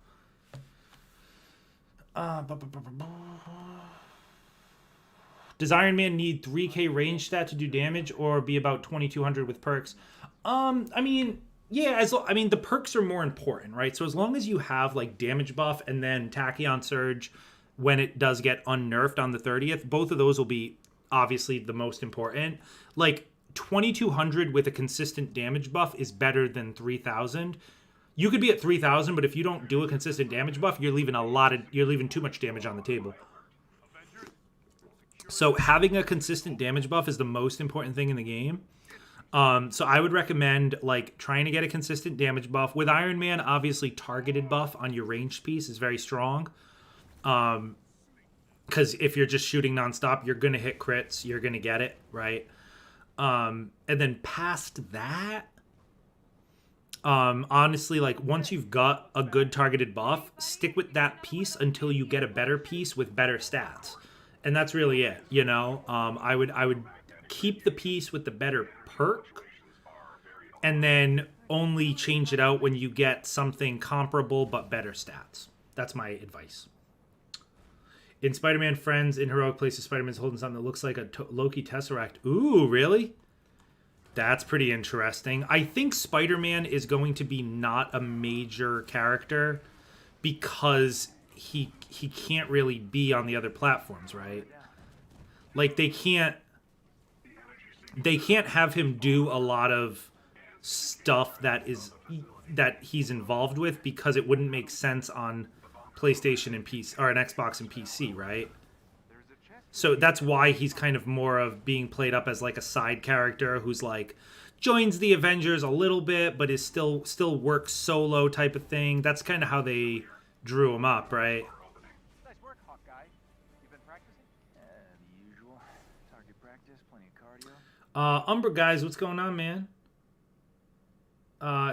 Does Iron Man need 3k range stat to do damage, or be about 2200 with perks? I mean, yeah, the perks are more important, right? So as long as you have like damage buff and then Tachyon Surge when it does get unnerfed on the 30th, both of those will be obviously the most important. Like 2200 with a consistent damage buff is better than 3000. You could be at 3000, but if you don't do a consistent damage buff, you're leaving too much damage on the table. So having a consistent damage buff is the most important thing in the game. So I would recommend like trying to get a consistent damage buff. With Iron Man, obviously targeted buff on your ranged piece is very strong. Because if you're just shooting nonstop, you're gonna hit crits, you're gonna get it, right? And then past that, honestly, like once you've got a good targeted buff, stick with that piece until you get a better piece with better stats, and that's really it. You know, I would keep the piece with the better perk, and then only change it out when you get something comparable but better stats. That's my advice. In Spider-Man Friends, in heroic places, Spider-Man's holding something that looks like a Loki Tesseract. Ooh, really? That's pretty interesting. I think Spider-Man is going to be not a major character because he can't really be on the other platforms, right? Like they can't have him do a lot of stuff that he's involved with, because it wouldn't make sense on PlayStation and PC or an Xbox and PC, right? So that's why he's kind of more of being played up as like a side character who's like joins the Avengers a little bit, but is still works solo type of thing. That's kind of how they drew him up, right? Nice work, Hawkeye. You been practicing? The usual. Target practice, plenty of cardio. Umbra guys, what's going on, man?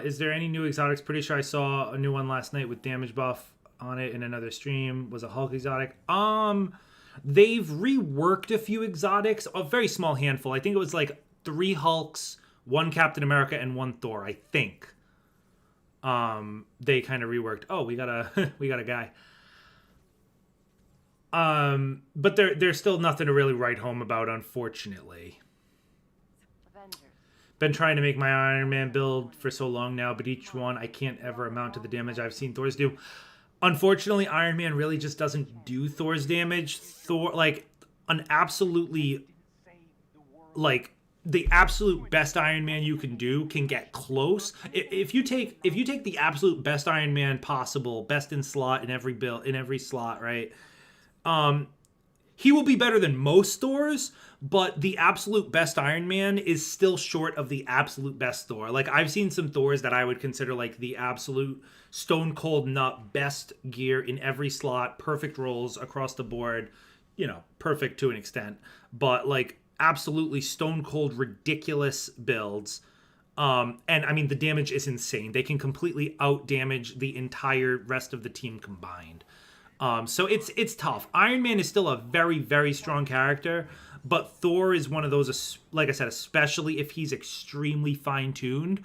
Is there any new exotics? Pretty sure I saw a new one last night with damage buff on it in another stream. Was a Hulk exotic. They've reworked a few exotics, a very small handful. I think it was like 3 Hulks, 1 Captain America, and 1 Thor, I think. They kind of reworked. Oh, we got a we got a guy. But there's still nothing to really write home about, unfortunately. Avengers. Been trying to make my Iron Man build for so long now, but each one I can't ever amount to the damage I've seen Thor's do. Unfortunately, Iron Man really just doesn't do Thor's damage. Thor, like, an absolutely, like, the absolute best Iron Man you can do can get close. If you take the absolute best Iron Man possible, best in slot in every build, in every slot, right? He will be better than most Thors, but the absolute best Iron Man is still short of the absolute best Thor. Like, I've seen some Thors that I would consider like the absolute stone cold nut best gear in every slot, perfect rolls across the board, you know, perfect to an extent, but like absolutely stone cold ridiculous builds. And I mean, the damage is insane. They can completely out damage the entire rest of the team combined. So it's tough. Iron Man is still a very, very strong character, but Thor is one of those, like I said, especially if he's extremely fine-tuned,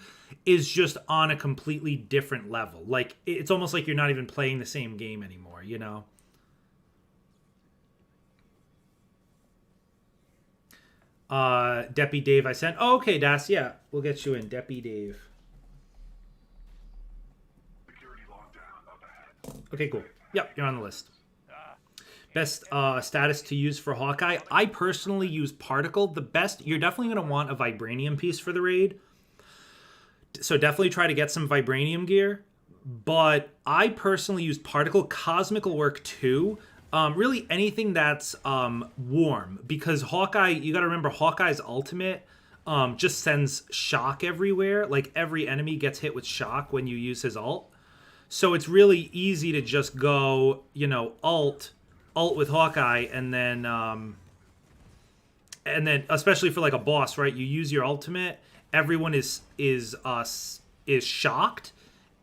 is just on a completely different level. Like, it's almost like you're not even playing the same game anymore, you know? Deppy Dave I sent. Oh, okay, Das, yeah. We'll get you in. Deppy Dave. Okay, cool. Yep, you're on the list. Best status to use for Hawkeye. I personally use Particle. The best, you're definitely going to want a Vibranium piece for the raid. So definitely try to get some Vibranium gear. But I personally use Particle. Cosmic will work too. Really anything that's warm. Because Hawkeye, you got to remember, Hawkeye's ultimate just sends shock everywhere. Like, every enemy gets hit with shock when you use his ult. So it's really easy to just go, you know, ult with Hawkeye, and then especially for like a boss, right? You use your ultimate, everyone is shocked,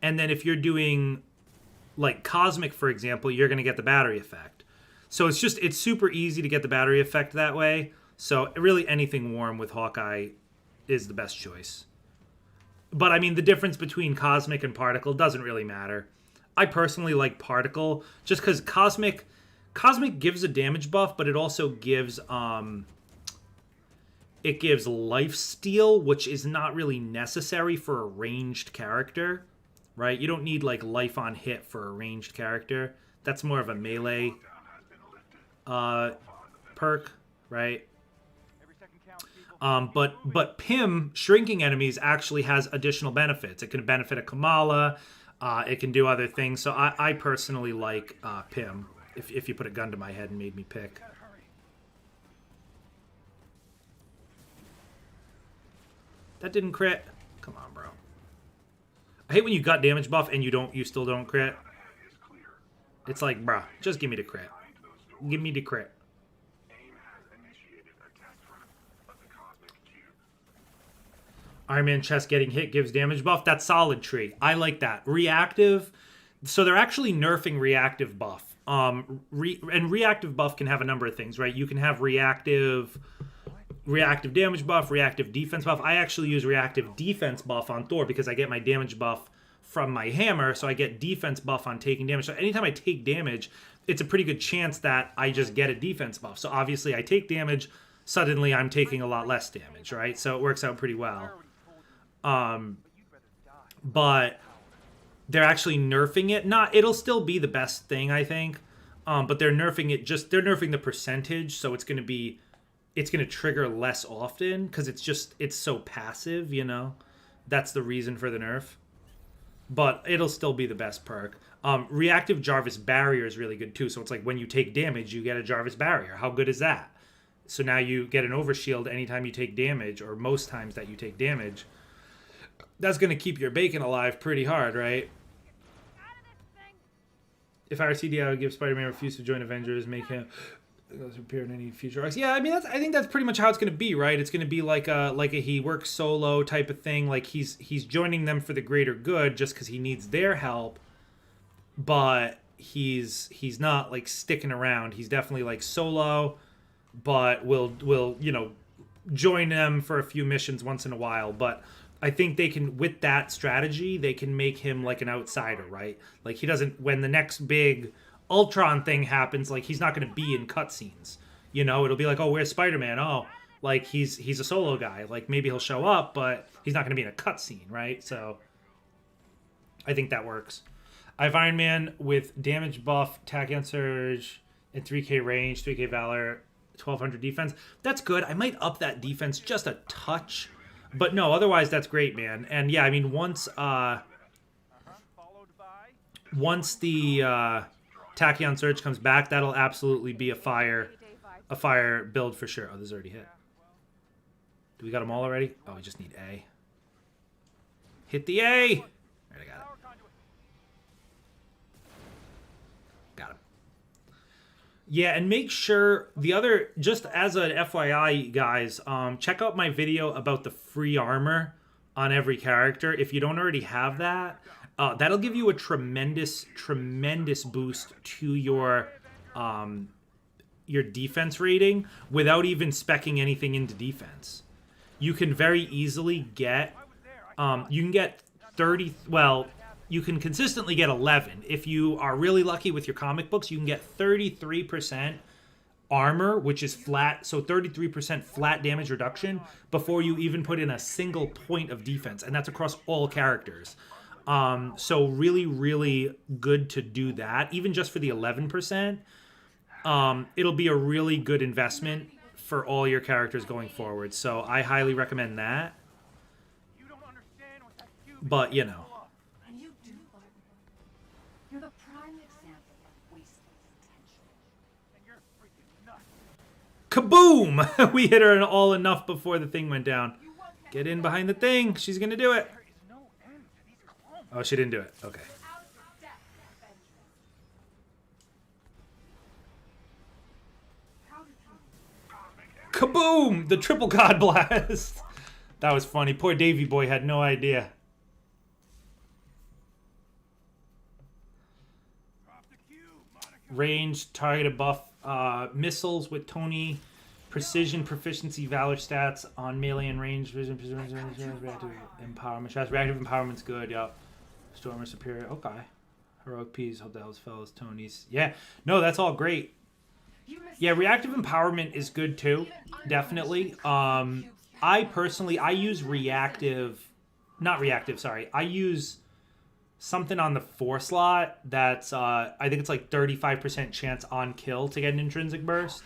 and then if you're doing like Cosmic, for example, you're gonna get the battery effect. So it's super easy to get the battery effect that way. So really anything warm with Hawkeye is the best choice. But, I mean, the difference between Cosmic and Particle doesn't really matter. I personally like Particle just because Cosmic gives a damage buff, but it also gives lifesteal, which is not really necessary for a ranged character, right? You don't need, like, life on hit for a ranged character. That's more of a melee perk, right? But Pym, shrinking enemies, actually has additional benefits. It can benefit a Kamala. It can do other things. So I personally like Pym, if you put a gun to my head and made me pick. That didn't crit. Come on, bro. I hate when you got damage buff and you still don't crit. It's like, bruh, just give me the crit. Give me the crit. Iron Man chest getting hit gives damage buff. That's solid tree. I like that. Reactive. So they're actually nerfing reactive buff. And reactive buff can have a number of things, right? You can have reactive damage buff, reactive defense buff. I actually use reactive defense buff on Thor because I get my damage buff from my hammer, so I get defense buff on taking damage. So anytime I take damage, it's a pretty good chance that I just get a defense buff. So obviously I take damage, suddenly I'm taking a lot less damage, right? So it works out pretty well. But they're actually nerfing it. It'll still be the best thing, I think. But they're nerfing it, they're nerfing the percentage, so it's going to trigger less often because it's so passive, you know. That's the reason for the nerf. But it'll still be the best perk. Reactive Jarvis Barrier is really good too. So it's like when you take damage, you get a Jarvis Barrier. How good is that? So now you get an overshield anytime you take damage, or most times that you take damage. That's going to keep your bacon alive pretty hard, right? If I were CD, I would give Spider-Man refuse to join Avengers, make him appear in any future arcs. Yeah, I mean, I think that's pretty much how it's going to be, right? It's going to be like a he works solo type of thing. Like he's joining them for the greater good just because he needs their help, but he's not like sticking around. He's definitely like solo, but will join them for a few missions once in a while. But I think they can, with that strategy, they can make him like an outsider, right? Like he doesn't, when the next big Ultron thing happens, like he's not going to be in cutscenes. It'll be like, oh, where's Spider-Man? Oh, like he's a solo guy. Like maybe he'll show up, but he's not going to be in a cutscene, right? So I think that works. I have Iron Man with damage buff, tachyon surge, and 3k range, 3k valor, 1200 defense. That's good. I might up that defense just a touch. But no, otherwise that's great, man. And yeah, I mean, once the Tachyon Surge comes back, that'll absolutely be a fire build for sure. Oh, this is already hit. Do we got them all already? Oh, we just need A. Hit the A! Alright, I got it. Got him. Yeah, and make sure the other, just as an FYI, guys, check out my video about the free armor on every character. If you don't already have that, that'll give you a tremendous boost to your defense rating without even speccing anything into defense. You can very easily get, you can get 30, well, you can consistently get 11. If you are really lucky with your comic books, you can get 33% armor, which is flat, so 33% flat damage reduction before you even put in a single point of defense, and that's across all characters. So really, really good to do that, even just for the 11%. It'll be a really good investment for all your characters going forward, so I highly recommend that. But, You do, Barton. You're the prime example of wasteless attention. And you're freaking nuts. kaboom! We hit her all enough before the thing went down. Get in behind the thing. She's going to do it. There is no end to these clones. Oh, she didn't do it. Okay. Out of death, Avenger. How did you... Kaboom! The triple god blast. That was funny. Poor Davy boy had no idea. Drop the cube, Monica. Range, targeted buff, missiles with Tony, precision, proficiency, valor stats on melee and range, vision, reactive empowerment. Reactive empowerment's good, yep. Stormer superior, okay. Heroic P's, hope that was fellas, Tony's. Yeah, no, that's all great. Yeah, reactive empowerment is good too, definitely. I personally, I use I use something on the 4 slot that's, I think it's like 35% chance on kill to get an intrinsic burst.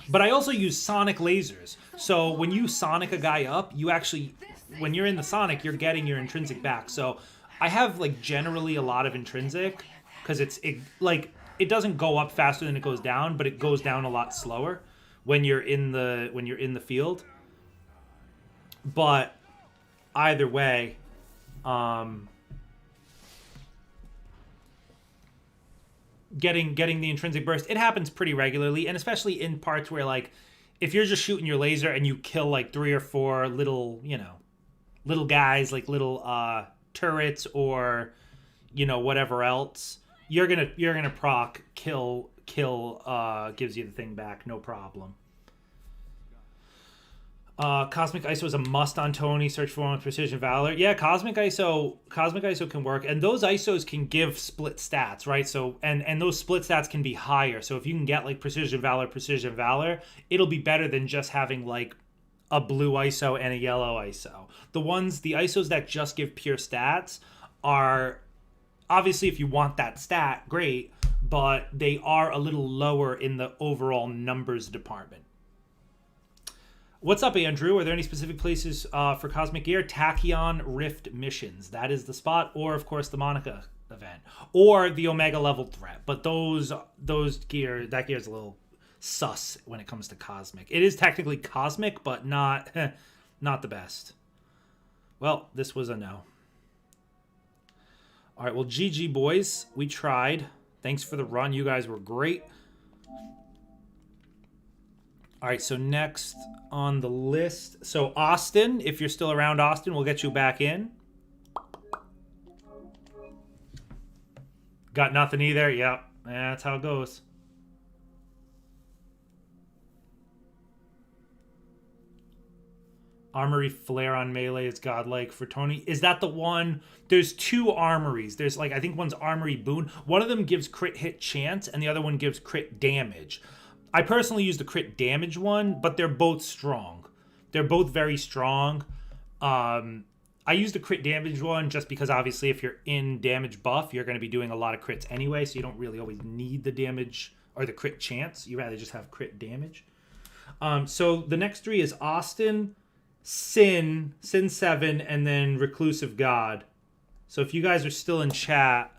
But I also use sonic lasers. So when you sonic a guy up, you actually, when you're in the sonic, you're getting your intrinsic back. So I have like generally a lot of intrinsic because it doesn't go up faster than it goes down, but it goes down a lot slower when you're in the field. But either way, getting the intrinsic burst, it happens pretty regularly, and especially in parts where, like, if you're just shooting your laser and you kill like 3 or 4 little guys, like little turrets or whatever else, you're gonna proc kill gives you the thing back, no problem. Cosmic ISO is a must on Tony. Search for one with Precision Valor. Yeah, Cosmic ISO can work, and those ISOs can give split stats, right? So and those split stats can be higher. So if you can get like Precision Valor, it'll be better than just having like a blue ISO and a yellow ISO. The ISOs that just give pure stats are obviously, if you want that stat, great, but they are a little lower in the overall numbers department. What's up, Andrew? Are there any specific places for Cosmic Gear? Tachyon Rift missions. That is the spot. Or, of course, the Monica event, or the Omega level threat. But that gear's a little sus when it comes to cosmic. It is technically cosmic, but not not the best. Well, this was a no. All right, well, GG boys, we tried. Thanks for the run. You guys were great. All right, so next on the list, so Austin, if you're still around, Austin, we'll get you back in. Got nothing either? Yep, that's how it goes. Armory Flare on Melee is godlike for Tony. Is that the one? There's two armories. There's like, I think one's Armory Boon. One of them gives crit hit chance, and the other one gives crit damage. I personally use the crit damage one, but they're both strong. They're both very strong. I use the crit damage one just because obviously if you're in damage buff, you're going to be doing a lot of crits anyway, so you don't really always need the damage or the crit chance. You rather just have crit damage. So the next three is Austin, Sin 7, and then Reclusive God. So if you guys are still in chat,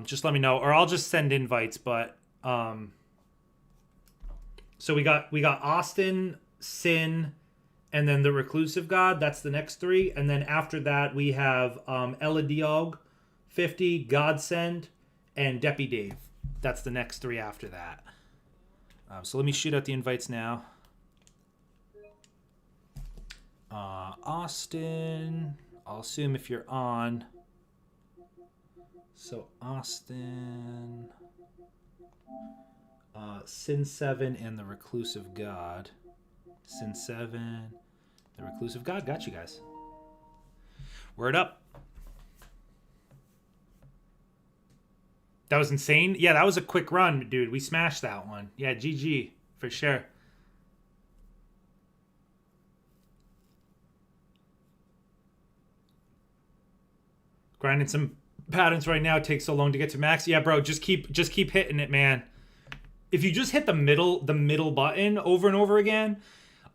just let me know, or I'll just send invites. But so we got Austin, Sin, and then the Reclusive God. That's the next three, and then after that we have Eladiog, 50, Godsend, and Deppy Dave. That's the next three after that. So let me shoot out the invites now. Austin, I'll assume if you're on. So Austin, Sin 7, and the Reclusive God. Sin 7, the Reclusive God. Got you guys. Word up. That was insane. Yeah, that was a quick run, dude. We smashed that one. Yeah, GG for sure. Grinding some patterns right now. It takes so long to get to max. Yeah, bro, just keep hitting it, man. If you just hit the middle button over and over again,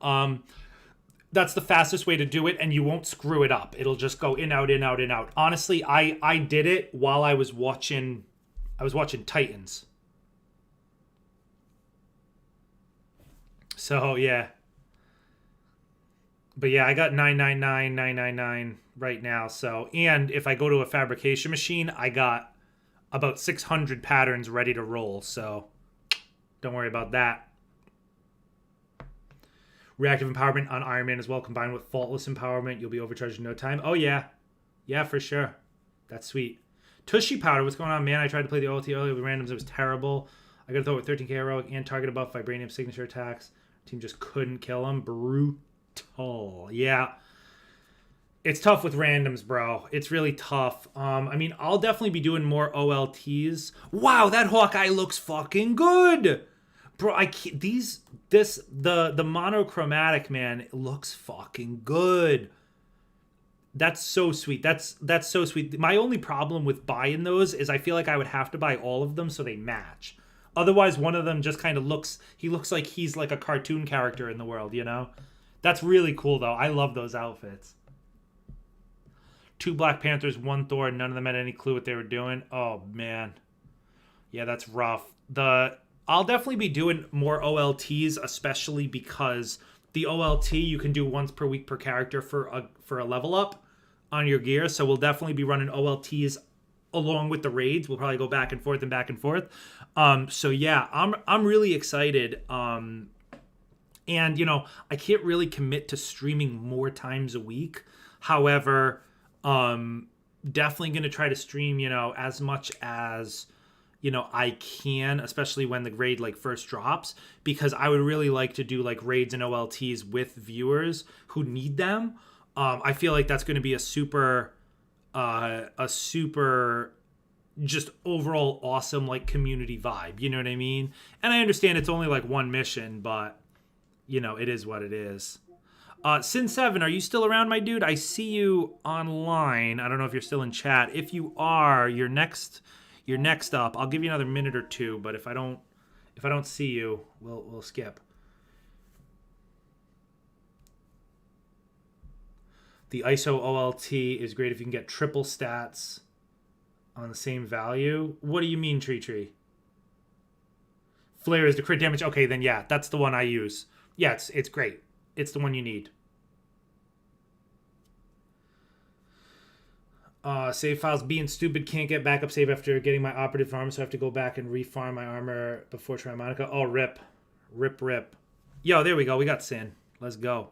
that's the fastest way to do it, and you won't screw it up. It'll just go in, out, in, out, in, out. Honestly, I did it while I was watching Titans. So yeah. But yeah, I got 999, 999 right now. So, and if I go to a fabrication machine, I got about 600 patterns ready to roll. So don't worry about that. Reactive empowerment on Iron Man as well, combined with faultless empowerment. You'll be overcharged in no time. Oh yeah. Yeah, for sure. That's sweet. Tushy Powder, what's going on, man? I tried to play the OLT earlier with randoms. It was terrible. I got to throw it with 13k heroic and target buff vibranium signature attacks. Team just couldn't kill him. Brutal. Yeah. It's tough with randoms, bro. It's really tough. I mean, I'll definitely be doing more OLTs. Wow, that Hawkeye looks fucking good. Bro, I can't, the monochromatic, man, it looks fucking good. That's so sweet. That's so sweet. My only problem with buying those is I feel like I would have to buy all of them so they match. Otherwise, one of them just kind of looks like he's like a cartoon character in the world, you know? That's really cool, though. I love those outfits. 2 Black Panthers, 1 Thor. None of them had any clue what they were doing. Oh, man. Yeah, that's rough. I'll definitely be doing more OLTs, especially because the OLT you can do once per week per character for a level up on your gear. So we'll definitely be running OLTs along with the raids. We'll probably go back and forth and back and forth. So yeah, I'm really excited. And you know, I can't really commit to streaming more times a week. However, definitely going to try to stream, you know, as much as, you know, I can, especially when the raid like first drops, because I would really like to do like raids and OLTs with viewers who need them. I feel like that's going to be a super just overall awesome like community vibe. You know what I mean? And I understand it's only like one mission, but you know, it is what it is. Sin 7, are you still around, my dude? I see you online. I don't know if you're still in chat. If you are, you're next up. I'll give you another minute or two, but if I don't see you, we'll skip. The ISO OLT is great if you can get triple stats. on the same value. What do you mean, Tree? Flare is the crit damage. Okay, then yeah, that's the one I use. Yeah, it's great. It's the one you need. Save files being stupid. Can't get backup save after getting my operative armor, so I have to go back and refarm my armor before trying Monica. Oh, rip. Rip. Yo, there we go. We got Sin. Let's go.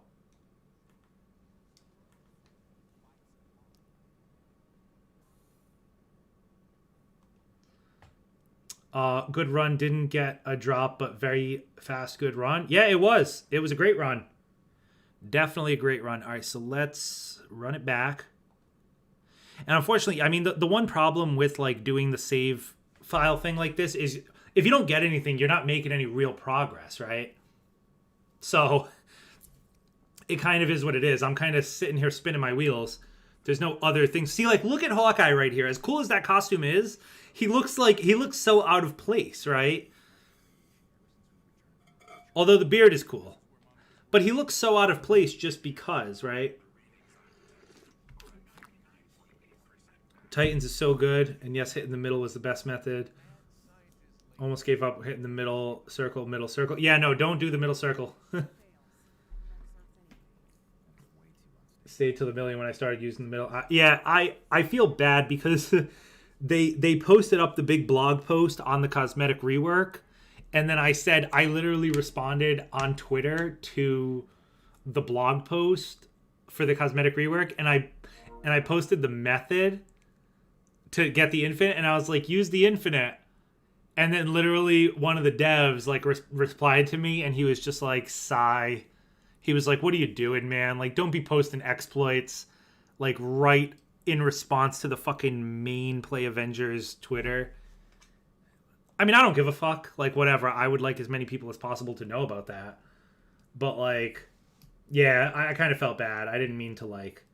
Good run. Didn't get a drop, but very fast, good run. Yeah, it was. It was a great run. Definitely a great run. All right, so let's run it back. And unfortunately, I mean, the one problem with like doing the save file thing like this is if you don't get anything, you're not making any real progress, right? So it kind of is what it is. I'm kind of sitting here spinning my wheels. There's no other things. See, like, look at Hawkeye right here. As cool as that costume is, he looks so out of place, right? Although the beard is cool. But he looks so out of place just because, right? Titans is so good, and yes, hitting the middle was the best method. Almost gave up hitting the middle circle. Yeah, no, don't do the middle circle. Stayed till the million when I started using the middle. Yeah, I feel bad because they posted up the big blog post on the cosmetic rework, and then I literally responded on Twitter to the blog post for the cosmetic rework, and I posted the method to get the infinite, and I was like, use the infinite. And then literally one of the devs like replied to me, and he was just like, sigh. He was like, what are you doing, man? Like, don't be posting exploits like right in response to the fucking main Play Avengers Twitter. I mean, I don't give a fuck. Like, whatever. I would like as many people as possible to know about that. But like, yeah, I kind of felt bad. I didn't mean to like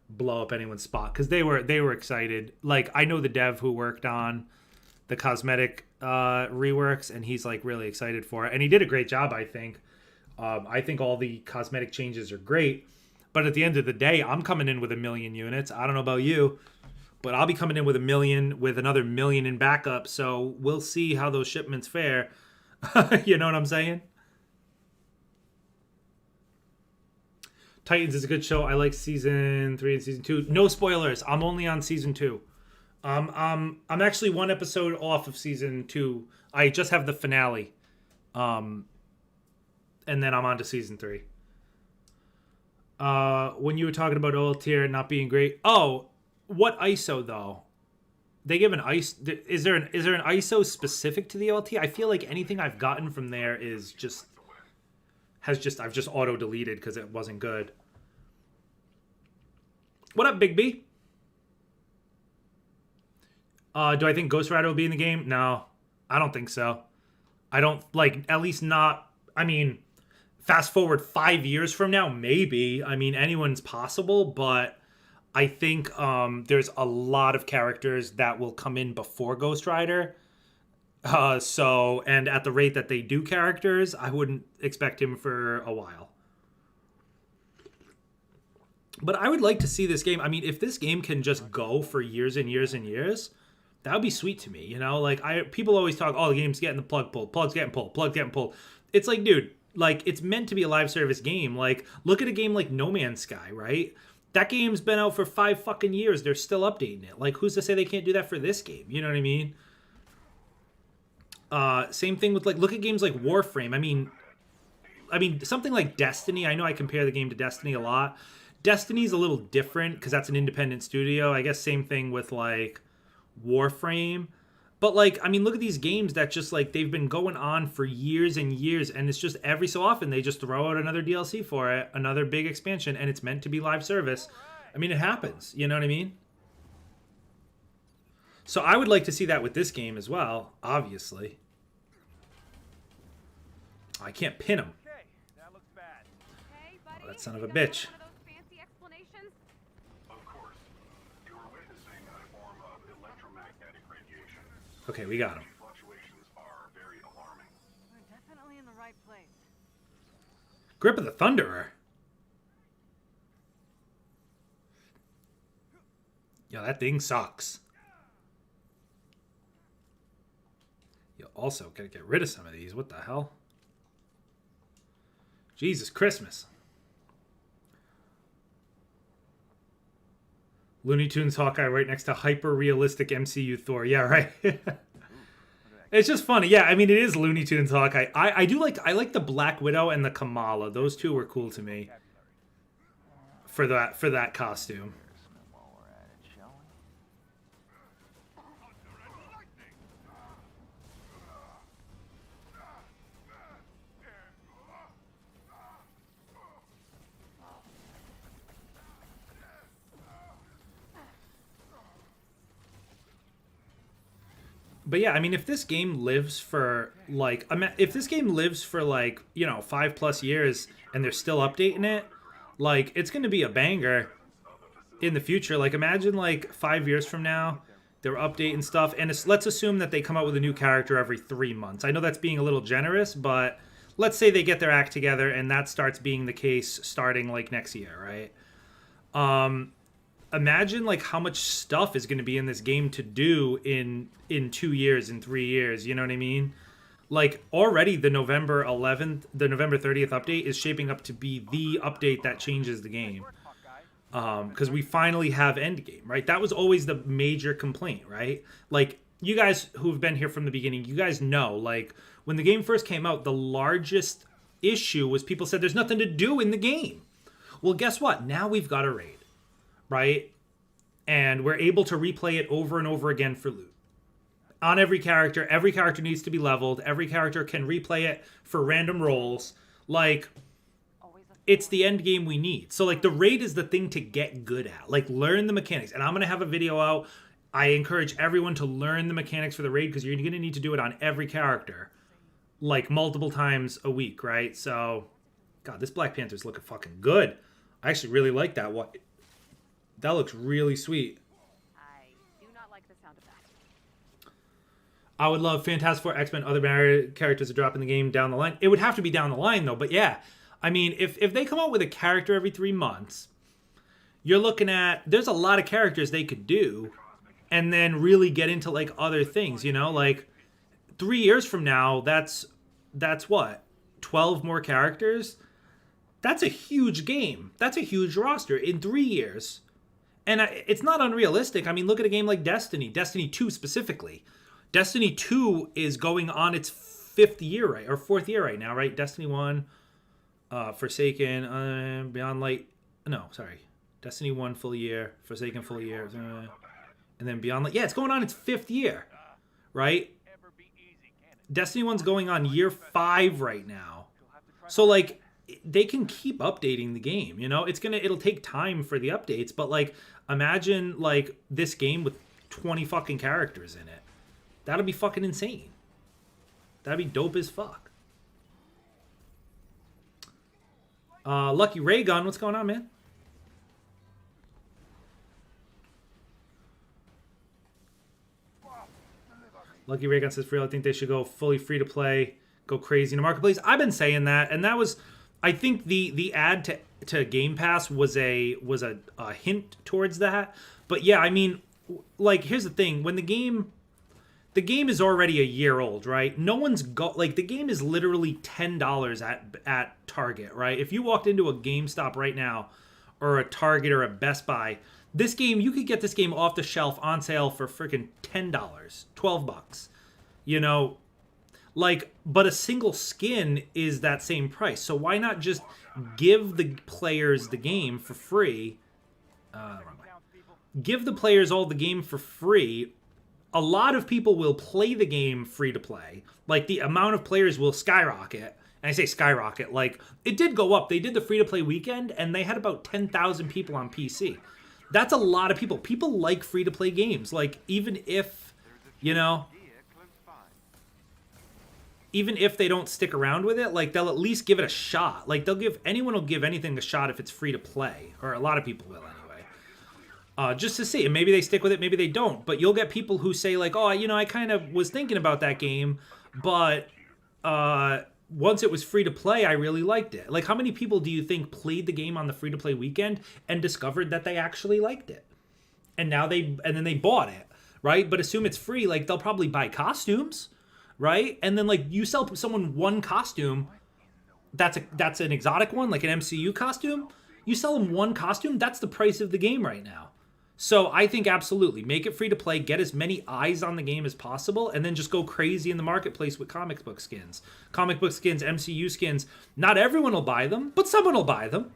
blow up anyone's spot because they were excited. Like, I know the dev who worked on the cosmetic reworks, and he's like really excited for it, and he did a great job. I think all the cosmetic changes are great, but at the end of the day, I'm coming in with 1 million units. I don't know about you, but I'll be coming in with 1 million with another 1 million in backup, so we'll see how those shipments fare. You know what I'm saying? Titans is a good show. I like season 3 and season 2. No spoilers. I'm only on season 2. I'm actually one episode off of season 2. I just have the finale. And then I'm on to season 3. When you were talking about old tier not being great. Oh, what ISO though? They give an ISO. Is there an ISO specific to the LT? I feel like anything I've gotten from there is I've just auto deleted because it wasn't good. What up, Big B? Do I think Ghost Rider will be in the game? No, I don't think so. I don't like, at least not. I mean, fast forward 5 years from now, maybe. I mean, anyone's possible, but I think there's a lot of characters that will come in before Ghost Rider. And at the rate that they do characters, I wouldn't expect him for a while. But I would like to see this game. I mean, if this game can just go for years and years and years, that would be sweet to me. You know, like people always talk, oh, the game's getting the plug pulled, plug's getting pulled. It's like, dude, like it's meant to be a live service game. Like, look at a game like No Man's Sky, right? That game's been out for 5 fucking years. They're still updating it. Like, who's to say they can't do that for this game? You know what I mean? Same thing with like, look at games like Warframe. I mean, something like Destiny. I know I compare the game to Destiny a lot. Destiny's a little different because that's an independent studio. I guess same thing with like Warframe. But like, I mean, look at these games that just like they've been going on for years and years, and it's just every so often they just throw out another DLC for it, another big expansion, and it's meant to be live service. I mean, it happens. You know what I mean? So I would like to see that with this game as well, obviously. I can't pin him. Okay, that looks bad. Hey, buddy. Oh, that son of a You don't bitch. want one of those fancy explanations? Of course. You are witnessing a form of electromagnetic radiation. Okay, we got him. These fluctuations are very alarming. We're definitely in the right place. Grip of the Thunderer. Yo, that thing sucks. Also, gotta get rid of some of these. What the hell? Jesus, Christmas. Looney Tunes Hawkeye right next to hyper-realistic MCU Thor. Yeah, right. It's just funny. Yeah, I mean, it is Looney Tunes Hawkeye. I like the Black Widow and the Kamala. Those two were cool to me for that costume. While we're at it, shall we? But yeah, I mean, if this game lives for like, if this game lives for like, 5+ years and they're still updating it, like, it's gonna be a banger in the future. Like, imagine like 5 years from now, they're updating stuff, and let's assume that they come out with a new character every 3 months. I know that's being a little generous, but let's say they get their act together and that starts being the case starting like next year, right? Imagine like how much stuff is going to be in this game to do in 2 years, in 3 years. You know what I mean? Like, already the November 11th, the November 30th update is shaping up to be the update that changes the game. Because we finally have Endgame, right? That was always the major complaint, right? Like, you guys who've been here from the beginning, you guys know, like, when the game first came out, the largest issue was people said there's nothing to do in the game. Well, guess what? Now we've got a raid, right? And we're able to replay it over and over again for loot. On every character needs to be leveled. Every character can replay it for random rolls. Like, it's the end game we need. So, like, the raid is the thing to get good at. Like, learn the mechanics. And I'm going to have a video out. I encourage everyone to learn the mechanics for the raid because you're going to need to do it on every character. Like, multiple times a week, right? So, God, this Black Panther's looking fucking good. I actually really like that one. That looks really sweet. I do not like the sound of that. I would love Fantastic Four, X-Men, other characters to drop in the game down the line. It would have to be down the line, though. But yeah, I mean, if they come out with a character every 3 months, you're looking at, there's a lot of characters they could do and then really get into, like, other things, you know? Like, 3 years from now, that's what? 12 more characters? That's a huge game. That's a huge roster in 3 years. And it's not unrealistic. I mean, look at a game like Destiny. Destiny 2 specifically. Destiny 2 is going on its 5th year, right? Or 4th year right now, right? Destiny 1, Forsaken, Beyond Light. No, sorry. Destiny 1 full year. Forsaken full year. And then Beyond Light. Yeah, it's going on its 5th year, right? Destiny 1's going on year 5 right now. So, like, they can keep updating the game, you know? It'll take time for the updates, but, like, imagine, like, this game with 20 fucking characters in it. That'll be fucking insane. That'd be dope as fuck. Lucky Raygun, what's going on, man? Lucky Raygun says, "Free, I think they should go fully free to play, go crazy in the marketplace." I've been saying that, and that was, I think the ad to Game Pass was a hint towards that. But yeah, I mean, like, here's the thing: when the game is already a year old, right? No one's the game is literally $10 at Target, right? If you walked into a GameStop right now, or a Target or a Best Buy, this game, you could get this game off the shelf on sale for freaking $10, $12, you know. Like, but a single skin is that same price. So why not just give the players the game for free? Give the players all the game for free. A lot of people will play the game free to play. Like, the amount of players will skyrocket. And I say skyrocket, like, it did go up. They did the free to play weekend and they had about 10,000 people on PC. That's a lot of people. People like free to play games. Like, even if, you know, even if they don't stick around with it, like, they'll at least give it a shot. Like, anyone will give anything a shot if it's free to play, or a lot of people will anyway. Just to see, and maybe they stick with it, maybe they don't. But you'll get people who say, like, oh, you know, I kind of was thinking about that game, but once it was free to play, I really liked it. Like, how many people do you think played the game on the free to play weekend and discovered that they actually liked it, and then they bought it, right? But assume it's free, like, they'll probably buy costumes. right? And then like you sell someone one costume, that's an exotic one, like an MCU costume. You sell them one costume, that's the price of the game right now. So I think absolutely make it free to play, get as many eyes on the game as possible, and then just go crazy in the marketplace with comic book skins. Comic book skins, MCU skins. Not everyone will buy them, but someone will buy them.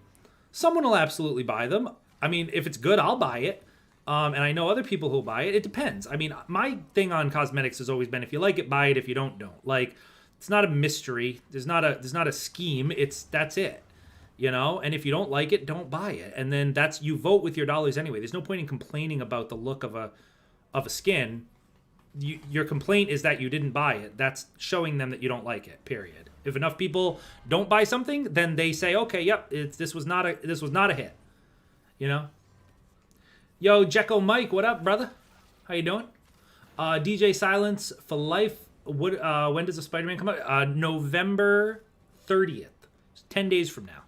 Someone will absolutely buy them. I mean, if it's good, I'll buy it. And I know other people who'll buy it. It depends. I mean, my thing on cosmetics has always been if you like it, buy it. If you don't, don't. Like, it's not a mystery. There's not a scheme. That's it. You know, and if you don't like it, don't buy it. And then you vote with your dollars anyway. There's no point in complaining about the look of a skin. Your complaint is that you didn't buy it. That's showing them that you don't like it. Period. If enough people don't buy something, then they say, okay, yep, this was not a hit. You know. Yo, Jecko Mike, what up, brother? How you doing? DJ Silence for life. When does the Spider-Man come out? November 30th. 10 days from now.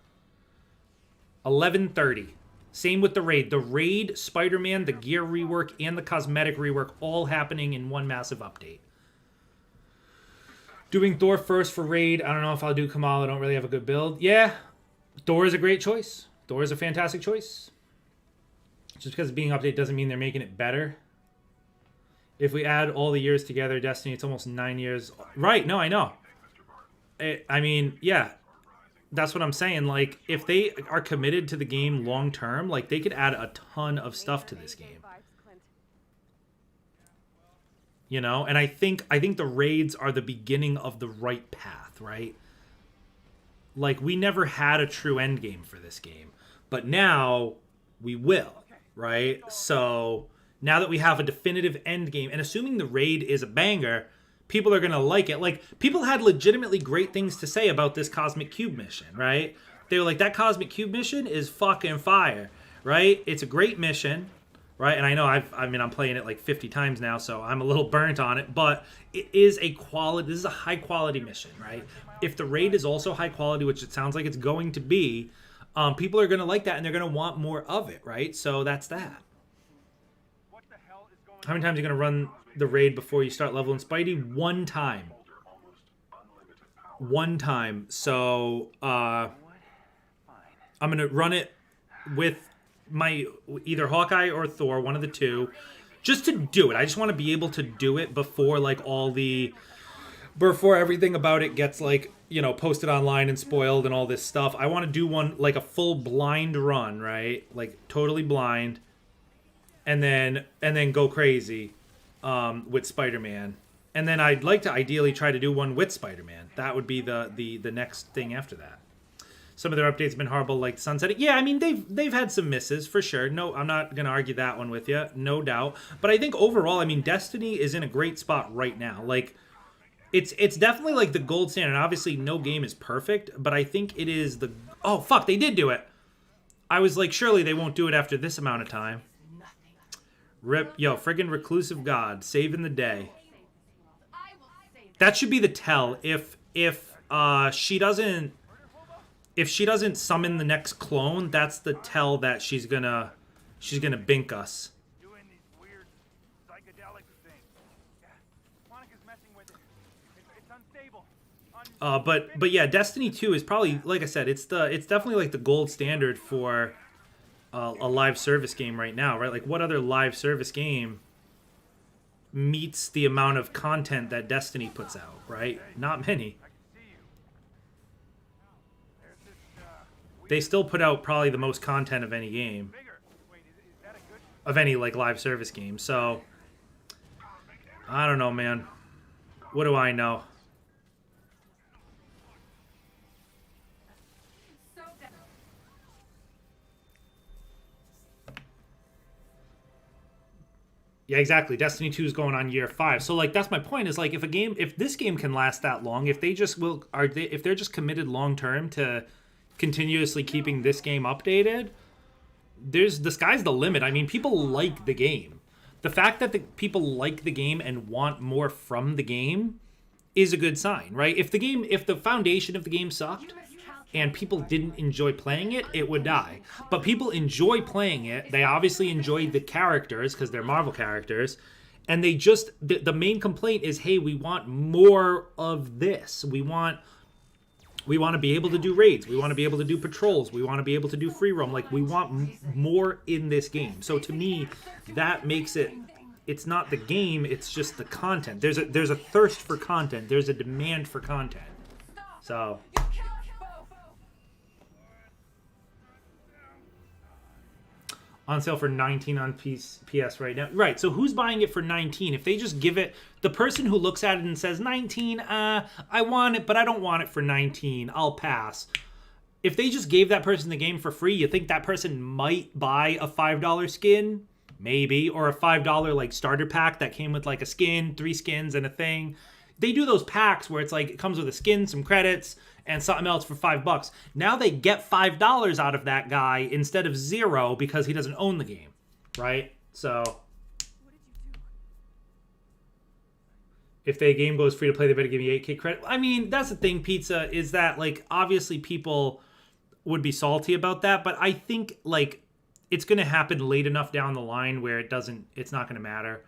11:30. Same with the raid. The raid, Spider-Man, the gear rework, and the cosmetic rework all happening in one massive update. Doing Thor first for raid. I don't know if I'll do Kamal. I don't really have a good build. Yeah, Thor is a great choice. Thor is a fantastic choice. Just because it's being updated doesn't mean they're making it better. If we add all the years together, Destiny, it's almost 9 years. Right, no, I know. I mean, yeah. That's what I'm saying. Like, if they are committed to the game long term, like they could add a ton of stuff to this game. You know, and I think the raids are the beginning of the right path, right? Like, we never had a true endgame for this game, but now we will, right? So now that we have a definitive endgame, and assuming the raid is a banger, people are going to like it. Like, people had legitimately great things to say about this Cosmic Cube mission, right? They were like, that Cosmic Cube mission is fucking fire, right? It's a great mission, right? And I know I'm playing it like 50 times now, so I'm a little burnt on it, but it is this is a high quality mission, right? If the raid is also high quality, which it sounds like it's going to be, people are going to like that and they're going to want more of it, right? So that's that. How many times are you going to run the raid before you start leveling Spidey? One time. One time. So I'm gonna run it with my either Hawkeye or Thor, one of the two, just to do it. I just want to be able to do it before before everything about it gets like, you know, posted online and spoiled and all this stuff. I want to do one like a full blind run, right? Like totally blind, and then go crazy. With Spider-Man, and then I'd like to ideally try to do one with Spider-Man. That would be the next thing after that. Some of their updates have been horrible, like sunsetting. Yeah, I mean they've had some misses for sure. No, I'm not gonna argue that one with you, no doubt. But I think overall, I mean Destiny is in a great spot right now. Like it's definitely like the gold standard. Obviously, no game is perfect, but I think it is the. Oh fuck, they did do it. I was like, surely they won't do it after this amount of time. Rip, yo, friggin' reclusive god, saving the day. That should be the tell. If she doesn't summon the next clone, that's the tell that she's gonna bink us. Doing these weird psychedelic things. Yeah, Monica's messing with it. It's unstable. But yeah, Destiny 2 is probably, like I said, it's definitely like the gold standard for a live service game right now, right? Like, what other live service game meets the amount of content that Destiny puts out, right? Not many. They still put out probably the most content of any game, of any like live service game. So I don't know, man. What do I know? Yeah, exactly. Destiny 2 is going on year 5. So like that's my point, is like if this game can last that long, if they're just committed long term to continuously keeping this game updated, the sky's the limit. I mean, people like the game. The fact that the people like the game and want more from the game is a good sign, right? If the foundation of the game sucked and people didn't enjoy playing it, it would die. But people enjoy playing it. They obviously enjoy the characters because they're Marvel characters, And they just, the main complaint is, hey, we want more of this. We want to be able to do raids. We want to be able to do patrols. We want to be able to do free roam. Like, we want more in this game. So to me, that makes it, it's not the game, it's just the content. There's a thirst for content. There's a demand for content. So on sale for 19 on PS right now. Right, so who's buying it for 19? If they just give it, the person who looks at it and says, 19, I want it, but I don't want it for 19, I'll pass. If they just gave that person the game for free, you think that person might buy a $5 skin? Maybe. Or a $5 like starter pack that came with like a skin, 3 skins and a thing. They do those packs where it's like, it comes with a skin, some credits, and something else for $5. Now they get $5 out of that guy instead of 0 because he doesn't own the game, right? So if the game goes free to play, they better give me 8K credit. I mean, that's the thing, Pizza, is that like obviously people would be salty about that, but I think like it's going to happen late enough down the line where it's not going to matter.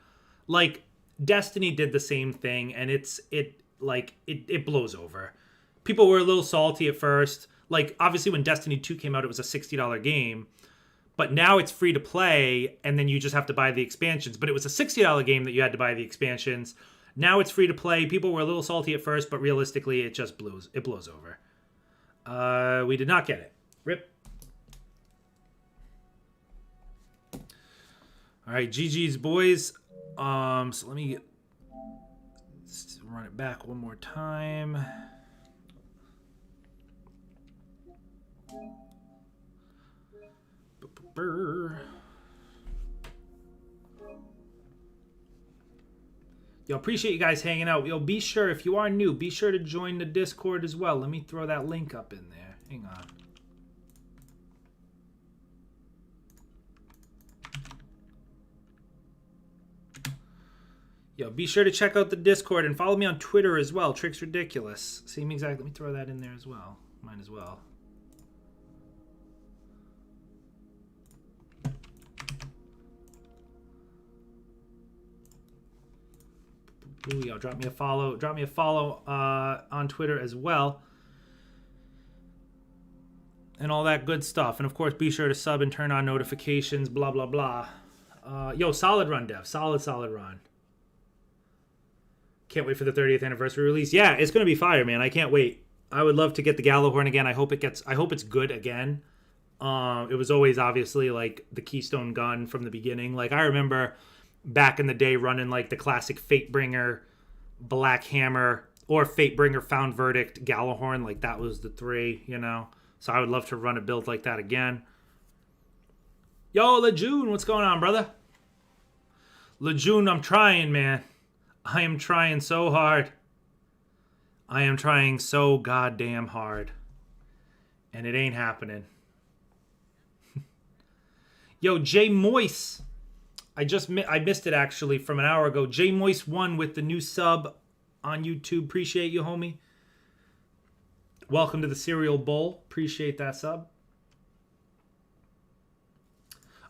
Like Destiny did the same thing, and it blows over. People were a little salty at first. Like, obviously, when Destiny 2 came out, it was a $60 game. But now it's free to play, and then you just have to buy the expansions. But it was a $60 game that you had to buy the expansions. Now it's free to play. People were a little salty at first, but realistically, it just blows over. We did not get it. Rip. All right, GG's, boys. So let me run it back one more time. Yo, appreciate you guys hanging out. Yo, be sure, if you are new, be sure to join the Discord as well. Let me throw that link up in there. Hang on. Yo, be sure to check out the Discord and follow me on Twitter as well. Tricks Ridiculous. Same exact. Let me throw that in there as well. Mine as well. Ooh, yo, drop me a follow. Drop me a follow on Twitter as well. And all that good stuff. And of course, be sure to sub and turn on notifications. Blah blah blah. Yo, solid run, Dev. Solid run. Can't wait for the 30th anniversary release. Yeah, it's gonna be fire, man. I can't wait. I would love to get the Gallowhorn again. I hope it's good again. It was always obviously like the Keystone gun from the beginning. Like I remember back in the day running like the classic Fatebringer, Black Hammer, or Fatebringer Found Verdict Gallowhorn. Like that was the 3, you know. So I would love to run a build like that again. Yo, Lejeune, what's going on, brother? Lejeune, I'm trying, man. I am trying so hard. I am trying so goddamn hard. And it ain't happening. Yo, Jay Moise. I missed it actually from an hour ago. Jay Moise 1 with the new sub on YouTube. Appreciate you, homie. Welcome to the Cereal Bowl. Appreciate that sub.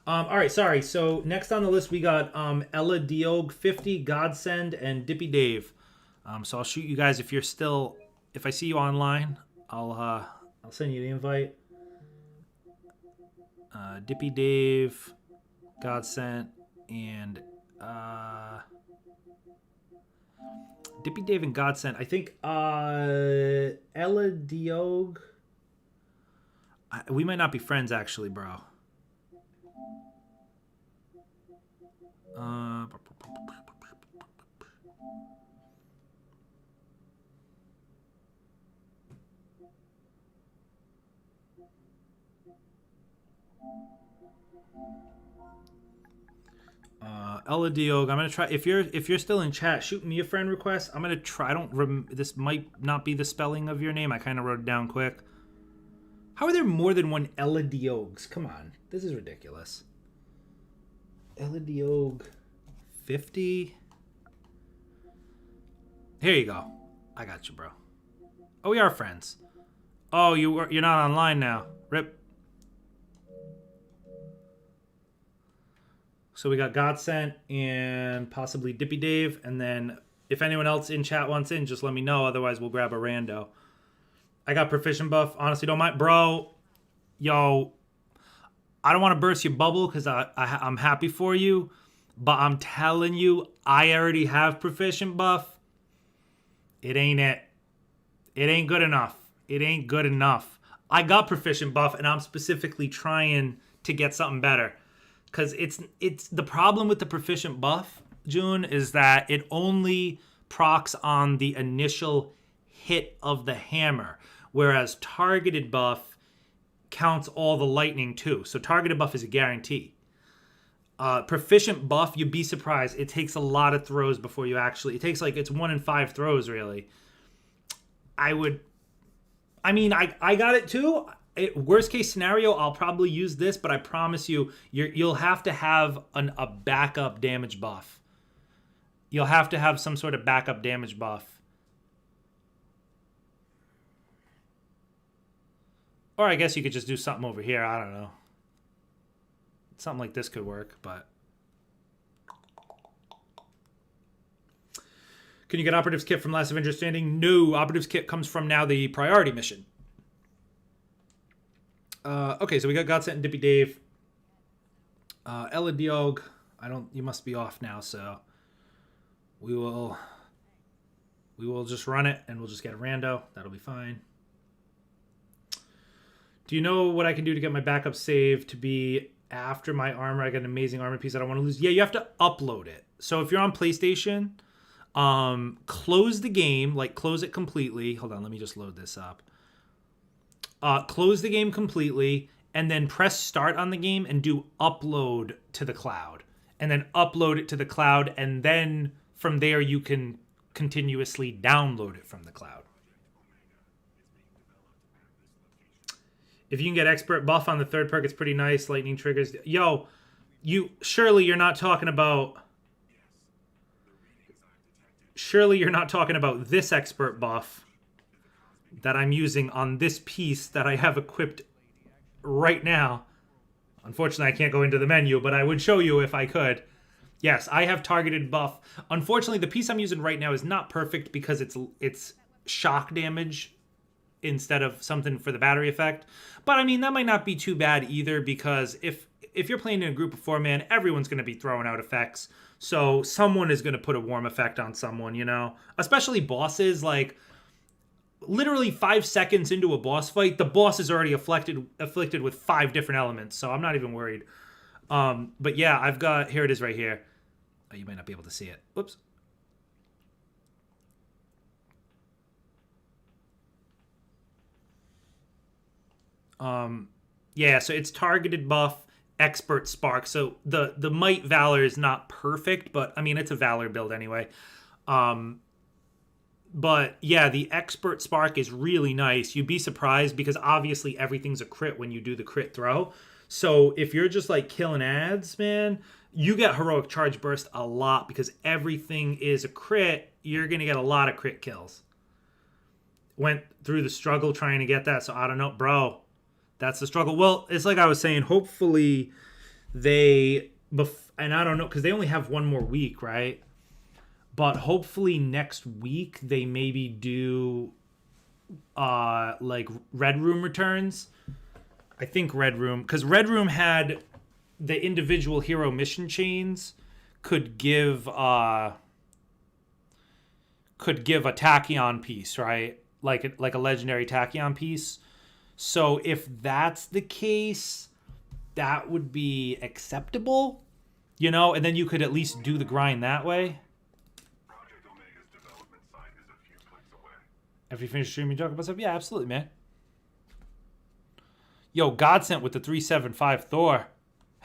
All right, sorry. So next on the list we got Ella Diog 50, Godsend, and Dippy Dave. So I'll shoot you guys if I see you online, I'll send you the invite. Dippy Dave, Godsend, and Dippy Dave and Godsend. I think Ella Diog. We might not be friends actually, bro. Ella Diog, I'm gonna try. If you're still in chat, shoot me a friend request. I'm gonna try. This might not be the spelling of your name. I kind of wrote it down quick. How are there more than one Ella Diogs? Come on, this is ridiculous. Ella Diog 50. Here you go. I got you, bro. Oh, we are friends. Oh, you're not online now. Rip. So we got Godsent and possibly Dippy Dave. And then if anyone else in chat wants in, just let me know. Otherwise, we'll grab a rando. I got proficient buff. Honestly, don't mind. Bro, yo, I don't want to burst your bubble because I'm happy for you. But I'm telling you, I already have proficient buff. It ain't it. It ain't good enough. It ain't good enough. I got proficient buff, and I'm specifically trying to get something better. Because it's the problem with the proficient buff, June, is that it only procs on the initial hit of the hammer. Whereas targeted buff counts all the lightning too. So targeted buff is a guarantee. Proficient buff, you'd be surprised. It takes a lot of throws before you actually... It takes like... It's 1 in 5 throws, really. I got it too. Worst case scenario, I'll probably use this, but I promise you, you'll have to have a backup damage buff. You'll have to have some sort of backup damage buff. Or I guess you could just do something over here. I don't know. Something like this could work, but... Can you get Operatives Kit from Last Avenger Standing? No, Operatives Kit comes from now the Priority Mission. Okay, so we got Godsent and Dippy Dave. Ella Diog, you must be off now, so... We will just run it, and we'll just get a rando. That'll be fine. Do you know what I can do to get my backup save to be after my armor? I got an amazing armor piece I don't want to lose. Yeah, you have to upload it. So if you're on PlayStation, close the game, like close it completely. Hold on, let me just load this up. Close the game completely, and then press start on the game and do upload to the cloud. And then upload it to the cloud, and then from there you can continuously download it from the cloud. If you can get expert buff on the third perk, it's pretty nice. Lightning triggers. Yo, surely you're not talking about this expert buff that I'm using on this piece that I have equipped right now. Unfortunately, I can't go into the menu, but I would show you if I could. Yes, I have targeted buff. Unfortunately, the piece I'm using right now is not perfect because it's shock damage instead of something for the battery effect. But I mean, that might not be too bad either, because if you're playing in a group of 4-man, everyone's going to be throwing out effects. So someone is going to put a warm effect on someone, you know? Especially bosses, like literally 5 seconds into a boss fight, the boss is already afflicted with 5 different elements. So I'm not even worried. But yeah, I've got, here it is right here. Oh, you might not be able to see it. Whoops. Yeah, so it's targeted buff, expert spark. So the might valor is not perfect, but I mean, it's a valor build anyway. But yeah, the expert spark is really nice. You'd be surprised because obviously everything's a crit when you do the crit throw. So if you're just like killing ads, man, you get heroic charge burst a lot because everything is a crit. You're going to get a lot of crit kills. Went through the struggle trying to get that. So I don't know, bro. That's the struggle. Well, it's like I was saying, hopefully and I don't know, because they only have one more week, right? But hopefully next week they maybe do like Red Room returns. I think Red Room, because Red Room had the individual hero mission chains could give a tachyon piece, right? Like a legendary tachyon piece. So if that's the case, that would be acceptable, you know, and then you could at least do the grind that way. Project Omega's development site is a few clicks away. After you finish streaming, talk about stuff? Yeah, absolutely, man. Yo, Godsent with the 375 Thor.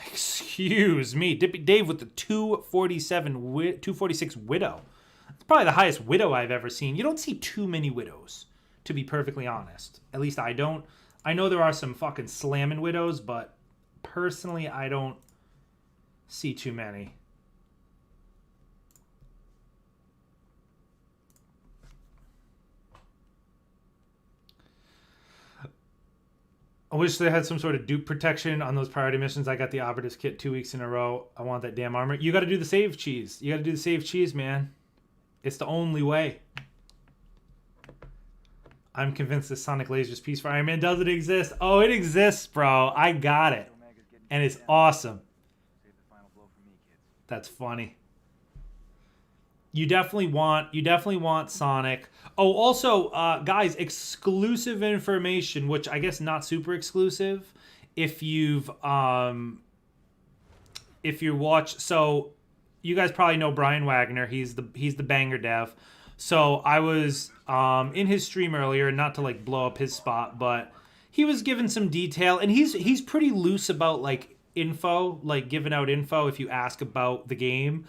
Excuse me. Dippy Dave with the 246 Widow. It's probably the highest Widow I've ever seen. You don't see too many Widows, to be perfectly honest. At least I don't. I know there are some fucking slamming Widows, but personally, I don't see too many. I wish they had some sort of dupe protection on those priority missions. I got the Operatives kit 2 weeks in a row. I want that damn armor. You got to do the save cheese. You got to do the save cheese, man. It's the only way. I'm convinced this Sonic Lasers piece for Iron Man doesn't exist. Oh, it exists, bro. I got it. And it's awesome. Save the final blow for me, kids. That's funny. You definitely want Sonic. Oh, also, guys, exclusive information, which I guess not super exclusive. If you watch, so you guys probably know Brian Wagner. He's the banger dev. So I was in his stream earlier, not to like blow up his spot, but he was given some detail, and he's pretty loose about like info, like giving out info if you ask about the game.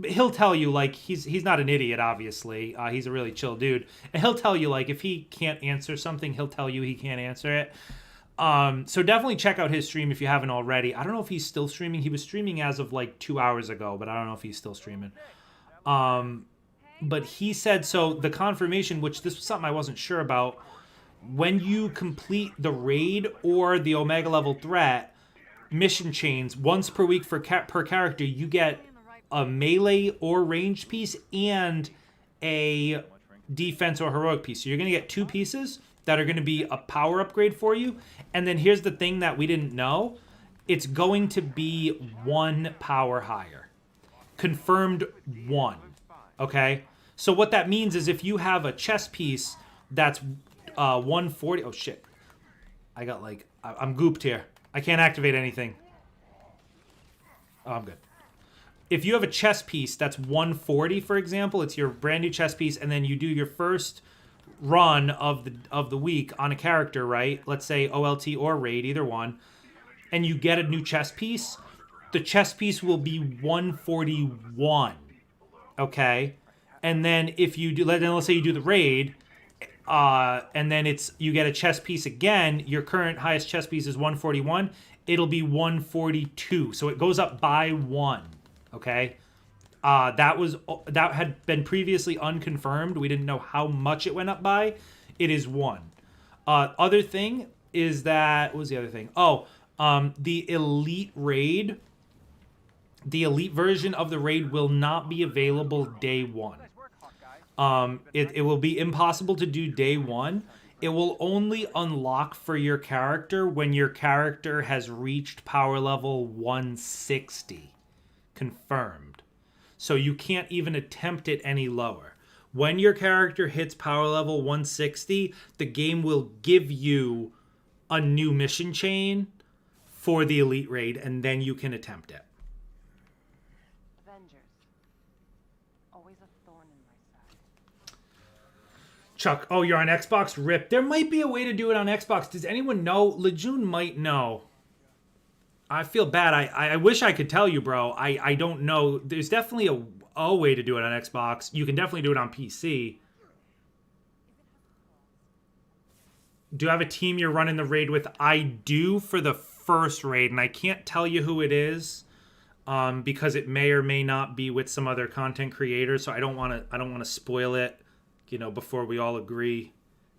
He'll tell you, like, he's not an idiot, obviously. He's a really chill dude. And he'll tell you, like, if he can't answer something, he'll tell you he can't answer it. So definitely check out his stream if you haven't already. I don't know if he's still streaming. He was streaming as of, like, 2 hours ago, but I don't know if he's still streaming. But he said, so the confirmation, which this was something I wasn't sure about, when you complete the raid or the Omega level threat, mission chains, once per week per character, you get a melee or ranged piece and a defense or heroic piece. So you're going to get 2 pieces that are going to be a power upgrade for you. And then here's the thing that we didn't know. It's going to be 1 power higher. Confirmed 1. Okay? So what that means is if you have a chest piece that's 140... Oh, shit. I got like... I'm gooped here. I can't activate anything. Oh, I'm good. If you have a chess piece that's 140, for example, it's your brand new chess piece, and then you do your first run of the week on a character, right? Let's say OLT or raid, either one, and you get a new chess piece, the chess piece will be 141. Okay? And then if you do, let's say you do the raid, and then you get a chess piece again, your current highest chess piece is 141, it'll be 142. So it goes up by 1. Okay, that had been previously unconfirmed. We didn't know how much it went up by. It is 1. Other thing is that, what was the other thing? Oh, the elite raid, the elite version of the raid will not be available day 1. It will be impossible to do day 1. It will only unlock for your character when your character has reached power level 160. Confirmed. So you can't even attempt it any lower. When your character hits power level 160, the game will give you a new mission chain for the elite raid, and then you can attempt it. Avengers. Always a thorn in my side. Chuck, oh, you're on Xbox? RIP. There might be a way to do it on Xbox. Does anyone know? Lejeune might know. I feel bad. I wish I could tell you, bro. I don't know. There's definitely a way to do it on Xbox. You can definitely do it on PC. Do you have a team you're running the raid with? I do for the first raid, and I can't tell you who it is because it may or may not be with some other content creator. So I don't want to spoil it, you know, before we all agree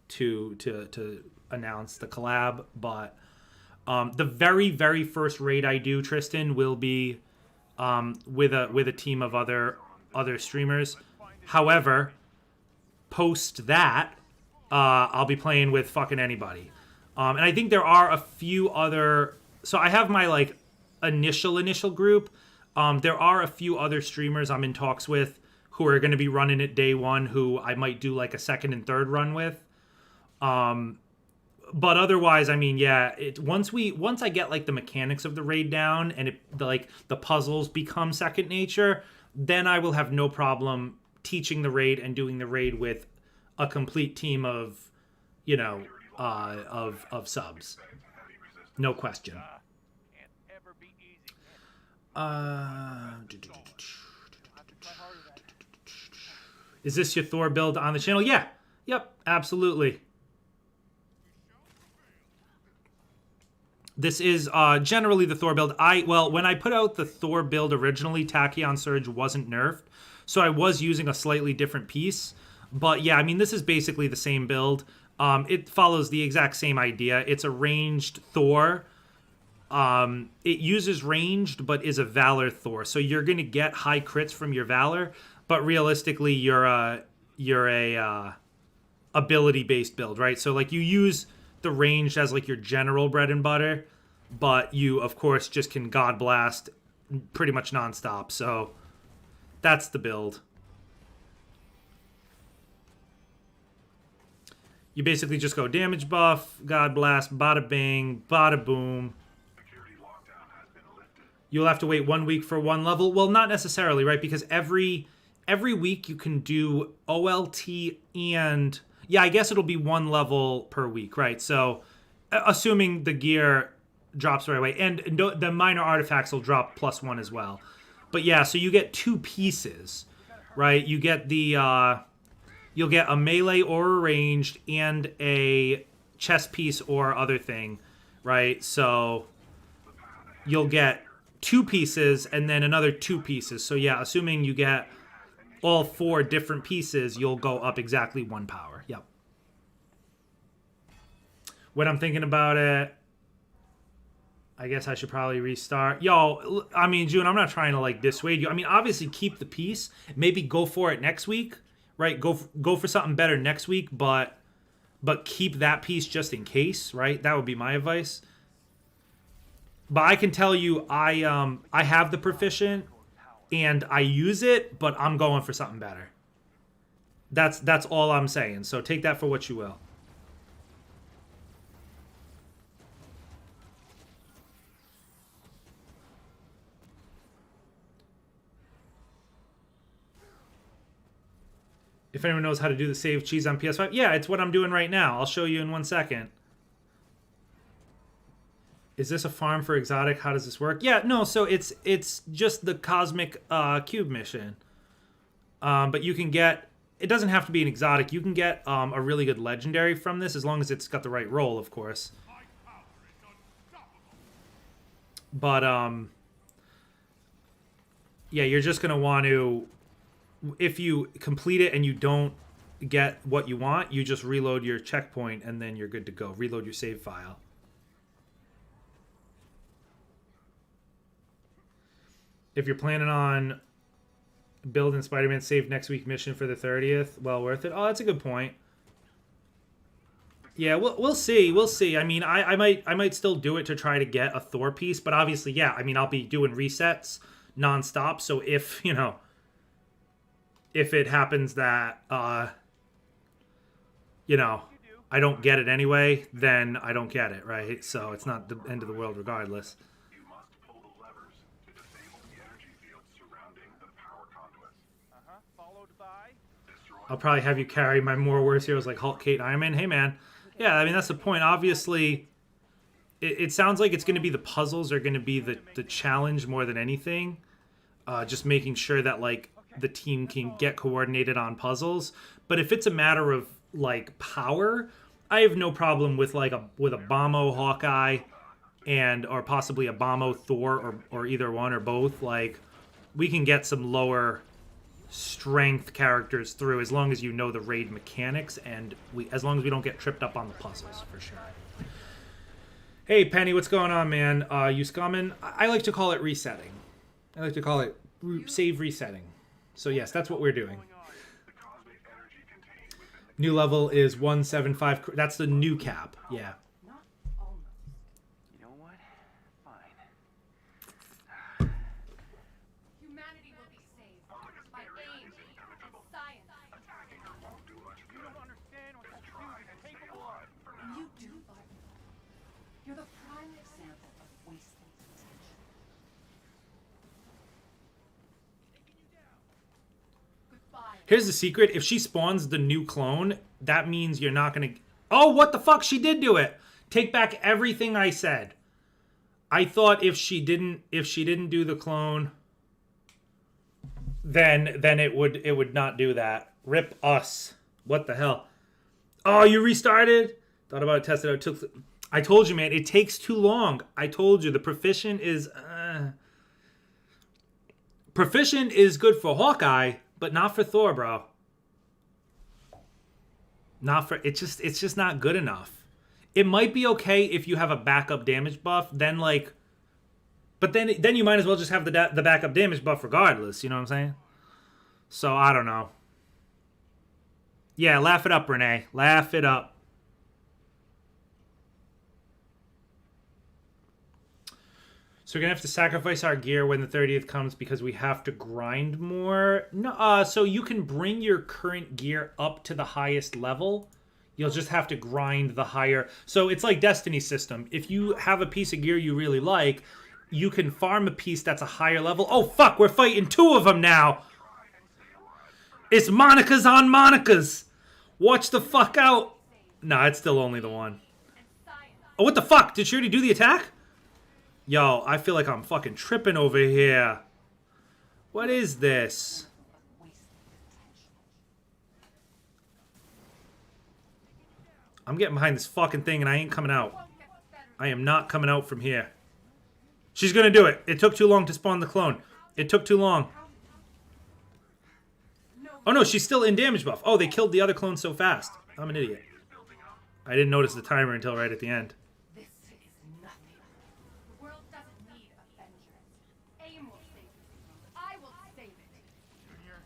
to announce the collab, but. The very, very first raid I do, Tristan, will be with a team of other streamers. However, post that, I'll be playing with fucking anybody. And I think there are a few other... So I have my, like, initial group. There are a few other streamers I'm in talks with who are going to be running it day 1, who I might do, like, a second and third run with. But otherwise, I mean, yeah, once I get like the mechanics of the raid down and the puzzles become second nature, then I will have no problem teaching the raid and doing the raid with a complete team of, you know, of subs. No question. Can't ever be easy. Is this your Thor build on the channel? Yeah. Yep. Absolutely. This is generally the Thor build. When I put out the Thor build originally, Tachyon Surge wasn't nerfed, so I was using a slightly different piece. But yeah, I mean, this is basically the same build. It follows the exact same idea. It's a ranged Thor. It uses ranged, but is a Valor Thor. So you're gonna get high crits from your Valor, but realistically, you're a ability based build, right? So like you use the ranged as like your general bread and butter, but you of course just can God Blast pretty much nonstop. So that's the build. You basically just go damage buff, God Blast, bada bing, bada boom. Security lockdown has been lifted. You'll have to wait 1 week for one level. Well, not necessarily, right? Because every week you can do OLT and yeah, I guess it'll be one level per week, right? So assuming the gear drops right away, and the minor artifacts will drop +1 as well. But yeah, so you get 2 pieces, right? You get the you'll get a melee or a ranged and a chess piece or other thing, right? So you'll get 2 pieces and then another 2 pieces. So yeah, assuming you get all 4 different pieces, you'll go up exactly 1 power. Yep. When I'm thinking about it, I guess I should probably restart. Yo, I mean, June, I'm not trying to like dissuade you. I mean, obviously keep the piece. Maybe go for it next week, right? Go for something better next week, but keep that piece just in case, right? That would be my advice. But I can tell you, I have the proficient and I use it, but I'm going for something better. That's all I'm saying. So take that for what you will. If anyone knows how to do the save cheese on PS5, yeah, it's what I'm doing right now. I'll show you in 1 second. Is this a farm for exotic? How does this work? Yeah, no, so it's just the cosmic cube mission. But you can get, it doesn't have to be an exotic. You can get a really good legendary from this as long as it's got the right roll, of course. But yeah, you're just gonna want to, if you complete it and you don't get what you want, you just reload your checkpoint and then you're good to go. Reload your save file. If you're planning on building Spider-Man save next week mission for the 30th, well worth it. Oh, that's a good point. Yeah, we'll see. We'll see. I mean, I might still do it to try to get a Thor piece, but obviously, yeah, I mean, I'll be doing resets nonstop. So if, you know, if it happens that, you know, I don't get it anyway, then I don't get it, right? So it's not the end of the world regardless. You must pull the levers to disable the energy fields surrounding the power conduits. Followed by. Destroy I'll probably have you carry my more worse heroes like Hulk, Kate, Iron Man. Hey, man. Yeah, I mean, that's the point. Obviously, it sounds like it's going to be the puzzles are going to be the challenge more than anything. Just making sure that, like, the team can get coordinated on puzzles. But if it's a matter of, like, power, I have no problem with, like, with a Bombo Hawkeye and or possibly a Bombo Thor or either one or both. Like, we can get some lower strength characters through as long as you know the raid mechanics and as long as we don't get tripped up on the puzzles, for sure. Hey, Penny, what's going on, man? You scumming? I like to call it resetting. I like to call it save resetting. So yes, that's what we're doing. the cosmic energy contained within the New level is 175. That's the new cap. Yeah. Not almost. You know what? Fine. Humanity will be saved by aim and science. You don't understand what this dude is capable of. You do, Barton. You're the prime example of wasted potential. Goodbye. Here's the secret. If she spawns the new clone, that means you're not going to... Oh, what the fuck? She did do it. Take back everything I said. I thought if she didn't do the clone, then it would not do that. Rip us. What the hell? Oh, you restarted? Thought about it, tested out. I told you, man, it takes too long. I told you the proficient is good for Hawkeye, but not for Thor, bro. Not for it's just not good enough. It might be okay if you have a backup damage buff, then like, but then you might as well just have the backup damage buff regardless. You know what I'm saying? So I don't know. Yeah, laugh it up, Renee. Laugh it up. So we're gonna have to sacrifice our gear when the 30th comes because we have to grind more. No, so you can bring your current gear up to the highest level. You'll just have to grind the higher. So it's like Destiny's system. If you have a piece of gear you really like, you can farm a piece that's a higher level. Oh fuck, we're fighting two of them now. It's Monica's on Monica's. Watch the fuck out. Nah, it's still only the one. Oh, what the fuck? Did she already do the attack? Yo, I feel like I'm fucking tripping over here. What is this? I'm getting behind this fucking thing and I ain't coming out. I am not coming out from here. She's gonna do it. It took too long to spawn the clone. It took too long. Oh no, she's still in damage buff. Oh, they killed the other clone so fast. I'm an idiot. I didn't notice the timer until right at the end. This is nothing. The world doesn't need avengers. AIM will save it. I will save it. Junior,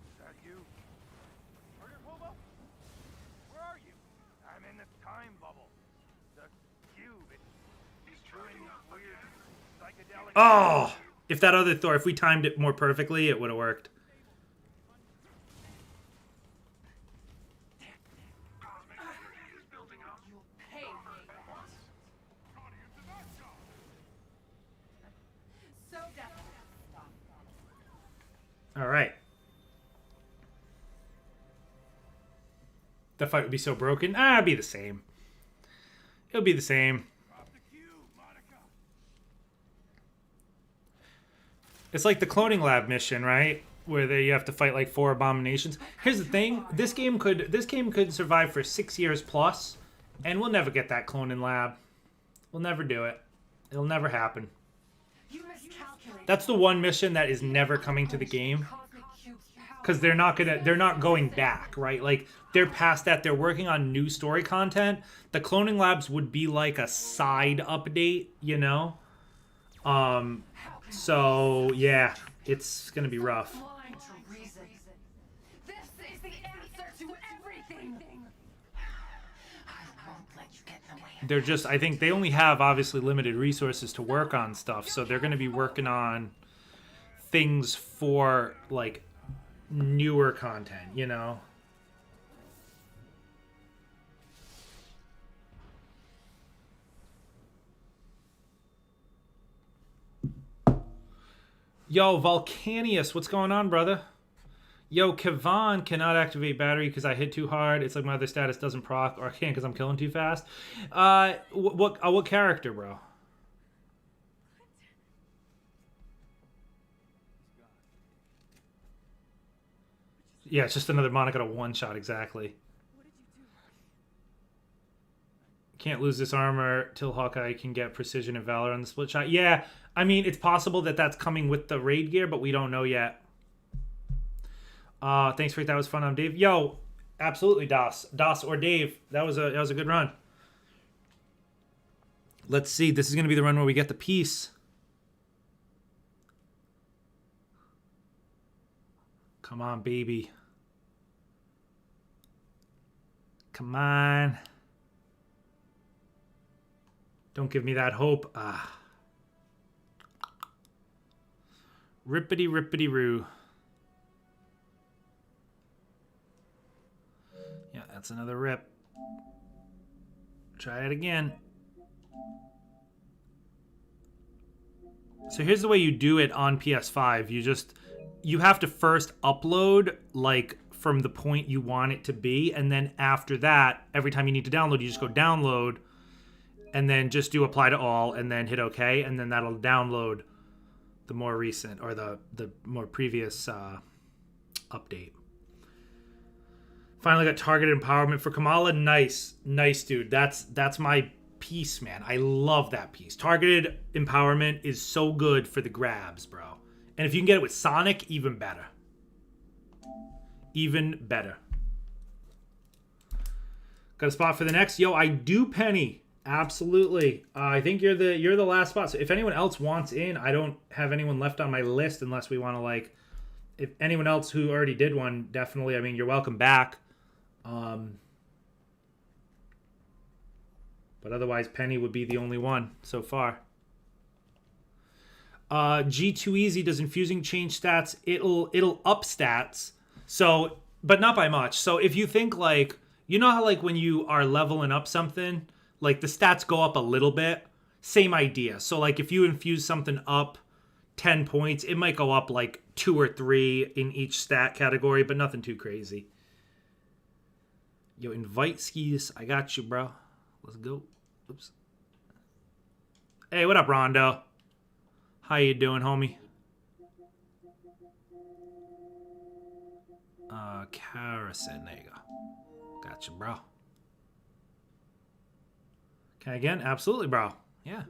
is that you? Murder Hobo? Where are you? I'm in the time bubble. The cube. It's doing weird psychedelic. Oh! If that other Thor, if we timed it more perfectly, it would have worked. You'll pay me back. So desperate to stop. All right. The fight would be so broken. Ah, it'd be the same. It'll be the same. It's like the cloning lab mission, right? Where you have to fight like 4 abominations. Here's the thing: this game could survive for 6 years plus, and we'll never get that cloning lab. We'll never do it. It'll never happen. You miscalculated. That's the one mission that is never coming to the game. Cosmic Cube's power. Because they're not going back, right? Like, they're past that. They're working on new story content. The cloning labs would be like a side update, you know? So yeah, it's gonna be rough. Blind to reason. This is the answer to everything. I won't let you get in the way. They're just, I think they only have obviously limited resources to work on stuff, so they're gonna be working on things for like newer content, you know? Yo, Volcanius, what's going on, brother? Yo, Kavan cannot activate battery because I hit too hard. It's like my other status doesn't proc, or I can't because I'm killing too fast. What character, bro? Yeah, it's just another Monica to one-shot, exactly. Can't lose this armor till Hawkeye can get precision and valor on the split shot. Yeah, I mean, it's possible that that's coming with the raid gear, but we don't know yet. Thanks, Rick. That was fun. I'm Dave. Yo, absolutely, Das or Dave. That was a good run. Let's see. This is going to be the run where we get the piece. Come on, baby. Come on. Don't give me that hope. Ah. Rippity rippity roo. Yeah, that's another rip. Try it again. So here's the way you do it on PS5. You have to first upload like from the point you want it to be, and then after that, every time you need to download, you just go download and then just do apply to all and then hit OK, and then that'll download the more recent or the more previous update. Finally got targeted empowerment for Kamala. Nice, dude. That's my piece, man. I love that piece. Targeted empowerment is so good for the grabs, bro. And if you can get it with Sonic, even better. Even better. Got a spot for the next? Yo, I do, Penny. Absolutely. I think you're the last spot. So if anyone else wants in, I don't have anyone left on my list unless we want to like. If anyone else who already did one, definitely. I mean, you're welcome back. But otherwise, Penny would be the only one so far. G2 Easy, does infusing change stats? It'll up stats. So, but not by much. So if you think like, you know how like when you are leveling up something, like the stats go up a little bit. Same idea. So like if you infuse something up 10 points, it might go up like 2 or 3 in each stat category, but nothing too crazy. Yo, invite skis. I got you, bro. Let's go. Oops. Hey, what up, Rondo? How you doing, homie? Carrison, there you go. Gotcha, bro. Okay, again? Absolutely, bro. Yeah.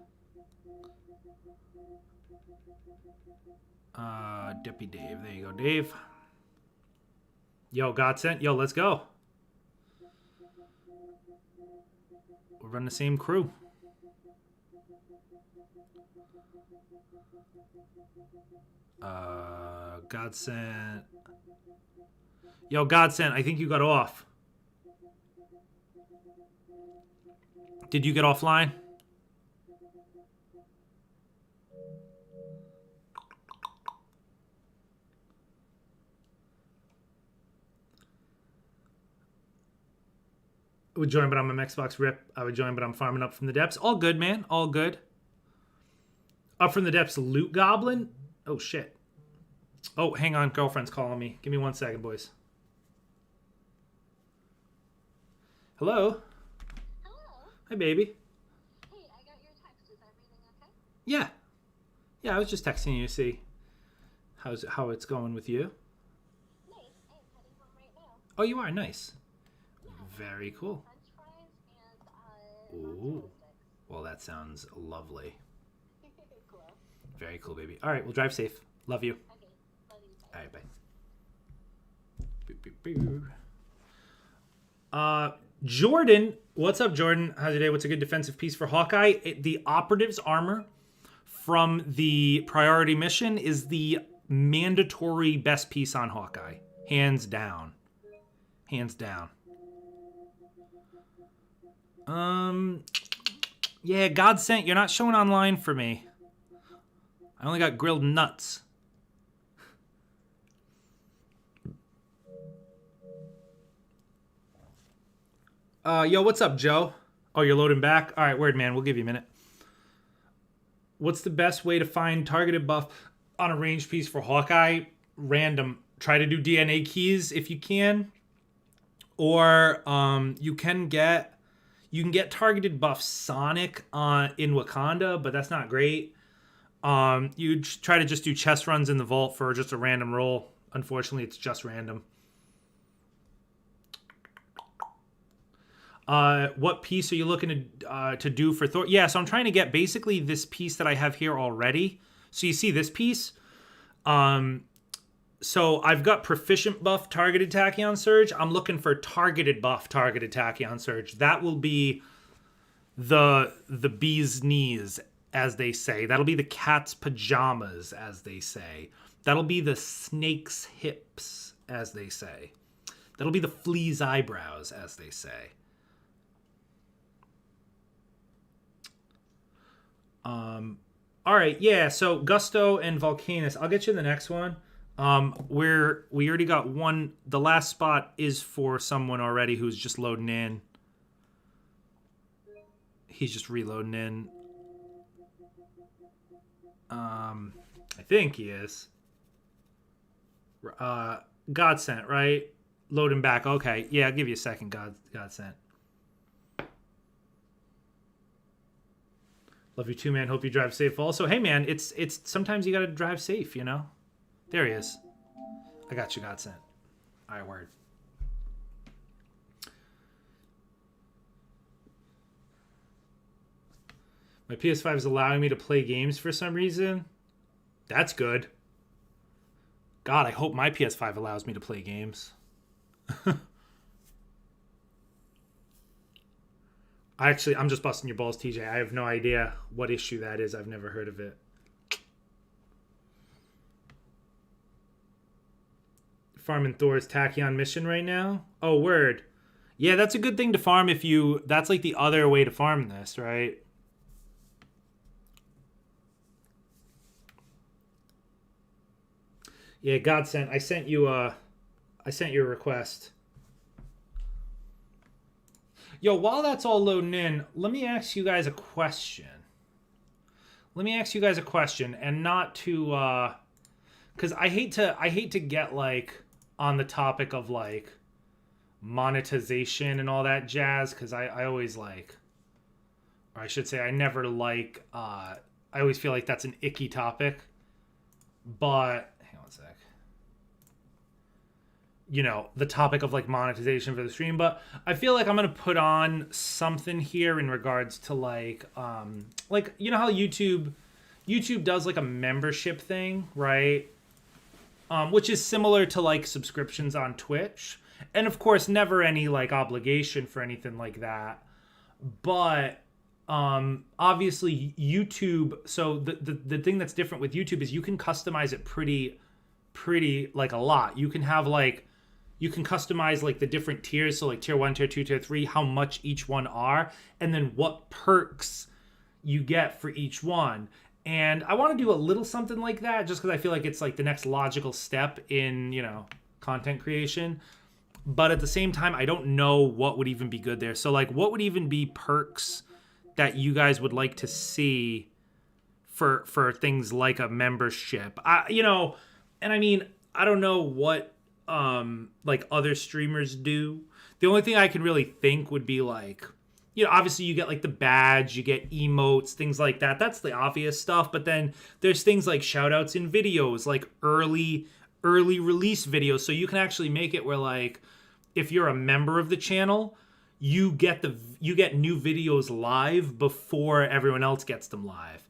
Deputy Dave. There you go, Dave. Yo, Godsent. Yo, let's go. We're running the same crew. Godsent. Yo, Godsent, I think you got off. Did you get offline? I would join, but I'm an Xbox rip. I would join, but I'm farming up from the depths. All good, man. All good. Up from the depths, loot goblin? Oh, shit. Oh, hang on. Girlfriend's calling me. Give me 1 second, boys. Hello? Hello. Hi, baby. Hey, I got your text. Is everything okay? Yeah. Yeah, I was just texting you to see how it's going with you. Nice. I am heading home right now. Oh, you are? Nice. Yeah. Very cool. French fries and Ooh. sticks. Well, that sounds lovely. Cool. Very cool, baby. All right, well, drive safe. Love you. Okay. Love you. Bye. All right, bye. Boop, boop, boop. Jordan, what's up, Jordan? How's your day? What's a good defensive piece for Hawkeye? The operative's armor from the priority mission is the mandatory best piece on Hawkeye. Hands down. Hands down. Yeah, Godsent, you're not showing online for me. I only got grilled nuts. Yo, what's up, Joe? Oh, you're loading back? All right, word, man. We'll give you a minute. What's the best way to find targeted buff on a ranged piece for Hawkeye? Random. Try to do DNA keys if you can. Or you can get targeted buff Sonic in Wakanda, but that's not great. You try to just do chest runs in the vault for just a random roll. Unfortunately, it's just random. What piece are you looking to do for Thor? Yeah, so I'm trying to get basically this piece that I have here already. So you see this piece? So I've got proficient buff targeted Tachyon Surge. I'm looking for targeted buff targeted Tachyon Surge. That will be the bee's knees, as they say. That'll be the cat's pajamas, as they say. That'll be the snake's hips, as they say. That'll be the flea's eyebrows, as they say. All right, yeah, so Gusto and Volcanus. I'll get you the next one. We already got one. The last spot is for someone already who's just loading in. He's just reloading in. I think he is. Godsent, right? Loading back. Okay, yeah, I'll give you a second, Godsent. Love you too, man. Hope you drive safe. Also, hey, man, it's sometimes you gotta drive safe, you know. There he is. I got you, Godsent. All right, word. My PS5 is allowing me to play games for some reason. That's good. God, I hope my PS5 allows me to play games. I'm just busting your balls, TJ. I have no idea what issue that is. I've never heard of it. Farming Thor's Tachyon mission right now. Oh, word. Yeah, that's a good thing to farm if you... That's like the other way to farm this, right? Yeah, Godsent. I sent you a request. Yo, while that's all loading in, let me ask you guys a question. And not to because I hate to get like on the topic of like monetization and all that jazz, because I always like, or I should say I never like I always feel like that's an icky topic. But hang on a sec. You know, the topic of like monetization for the stream, but I feel like I'm gonna put on something here in regards to like you know how YouTube does like a membership thing, right? Which is similar to like subscriptions on Twitch, and of course never any like obligation for anything like that. But obviously YouTube, so the thing that's different with YouTube is you can customize it pretty like a lot. You can have like, you can customize like the different tiers, so like tier 1, tier 2, tier 3, how much each one are, and then what perks you get for each one. And I want to do a little something like that just because I feel like it's like the next logical step in, you know, content creation. But at the same time, I don't know what would even be good there. So like, what would even be perks that you guys would like to see for things like a membership? You know, and I mean, I don't know what like other streamers do. The only thing I can really think would be like, you know, obviously you get like the badge, you get emotes, things like that. That's the obvious stuff. But then there's things like shout outs in videos, like early release videos. So you can actually make it where like, if you're a member of the channel, you get new videos live before everyone else gets them live.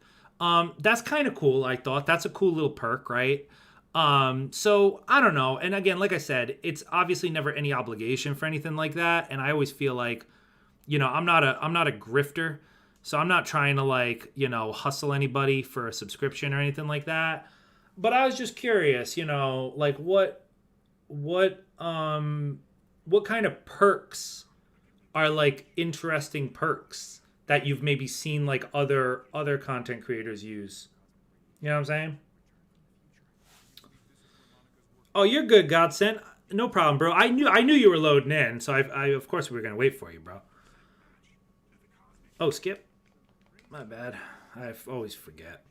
That's kind of cool. I thought that's a cool little perk, right? So I don't know. And again, like I said, it's obviously never any obligation for anything like that. And I always feel like, you know, I'm not a grifter, so I'm not trying to like, you know, hustle anybody for a subscription or anything like that. But I was just curious, you know, like what kind of perks are like interesting perks that you've maybe seen like other content creators use. You know what I'm saying? Oh, you're good, Godsent. No problem, bro. I knew you were loading in, so I of course we were gonna wait for you, bro. Oh, skip. My bad. I always forget.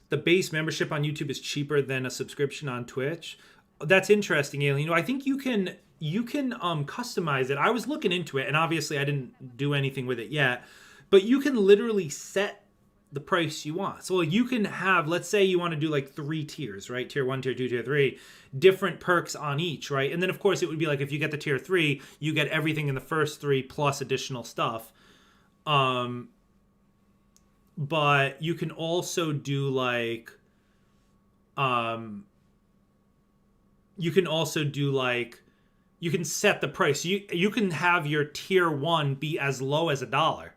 The base membership on YouTube is cheaper than a subscription on Twitch. That's interesting, Alien. You know, I think you can customize it. I was looking into it, and obviously I didn't do anything with it yet. But you can literally set the price you want. So you can have, let's say you want to do like 3 tiers, right? Tier 1, tier 2, tier 3, different perks on each, right? And then of course it would be like if you get the tier 3, you get everything in the first 3 plus additional stuff. But you can also do like you can set the price. You can have your tier 1 be as low as $1,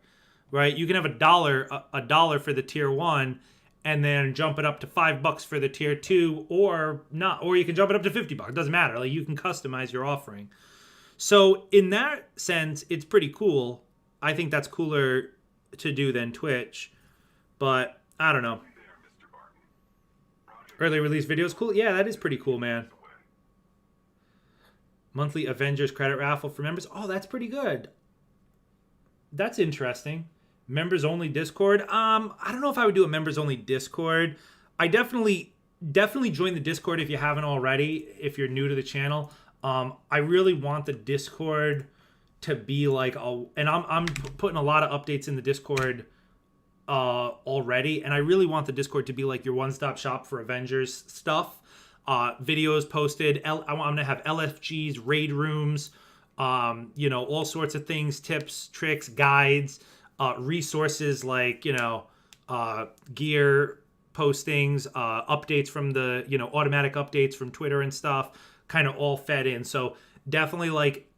right? You can have a dollar for the tier 1 and then jump it up to $5 for the tier 2, or not, or you can jump it up to $50. It doesn't matter. Like, you can customize your offering. So in that sense, it's pretty cool. I think that's cooler to do than Twitch, but I don't know. Early release videos, cool. Yeah, that is pretty cool, man. Monthly Avengers credit raffle for members. Oh, that's pretty good. That's interesting. Members only Discord. I don't know if I would do a members only Discord. I definitely join the Discord if you haven't already, if you're new to the channel. I really want the Discord to be like and I'm putting a lot of updates in the Discord already, and I really want the Discord to be like your one-stop shop for Avengers stuff. Videos posted. I'm gonna have LFGs, raid rooms, you know, all sorts of things, tips, tricks, guides, resources like, you know, gear postings, updates from the, you know, automatic updates from Twitter and stuff, kind of all fed in. So definitely like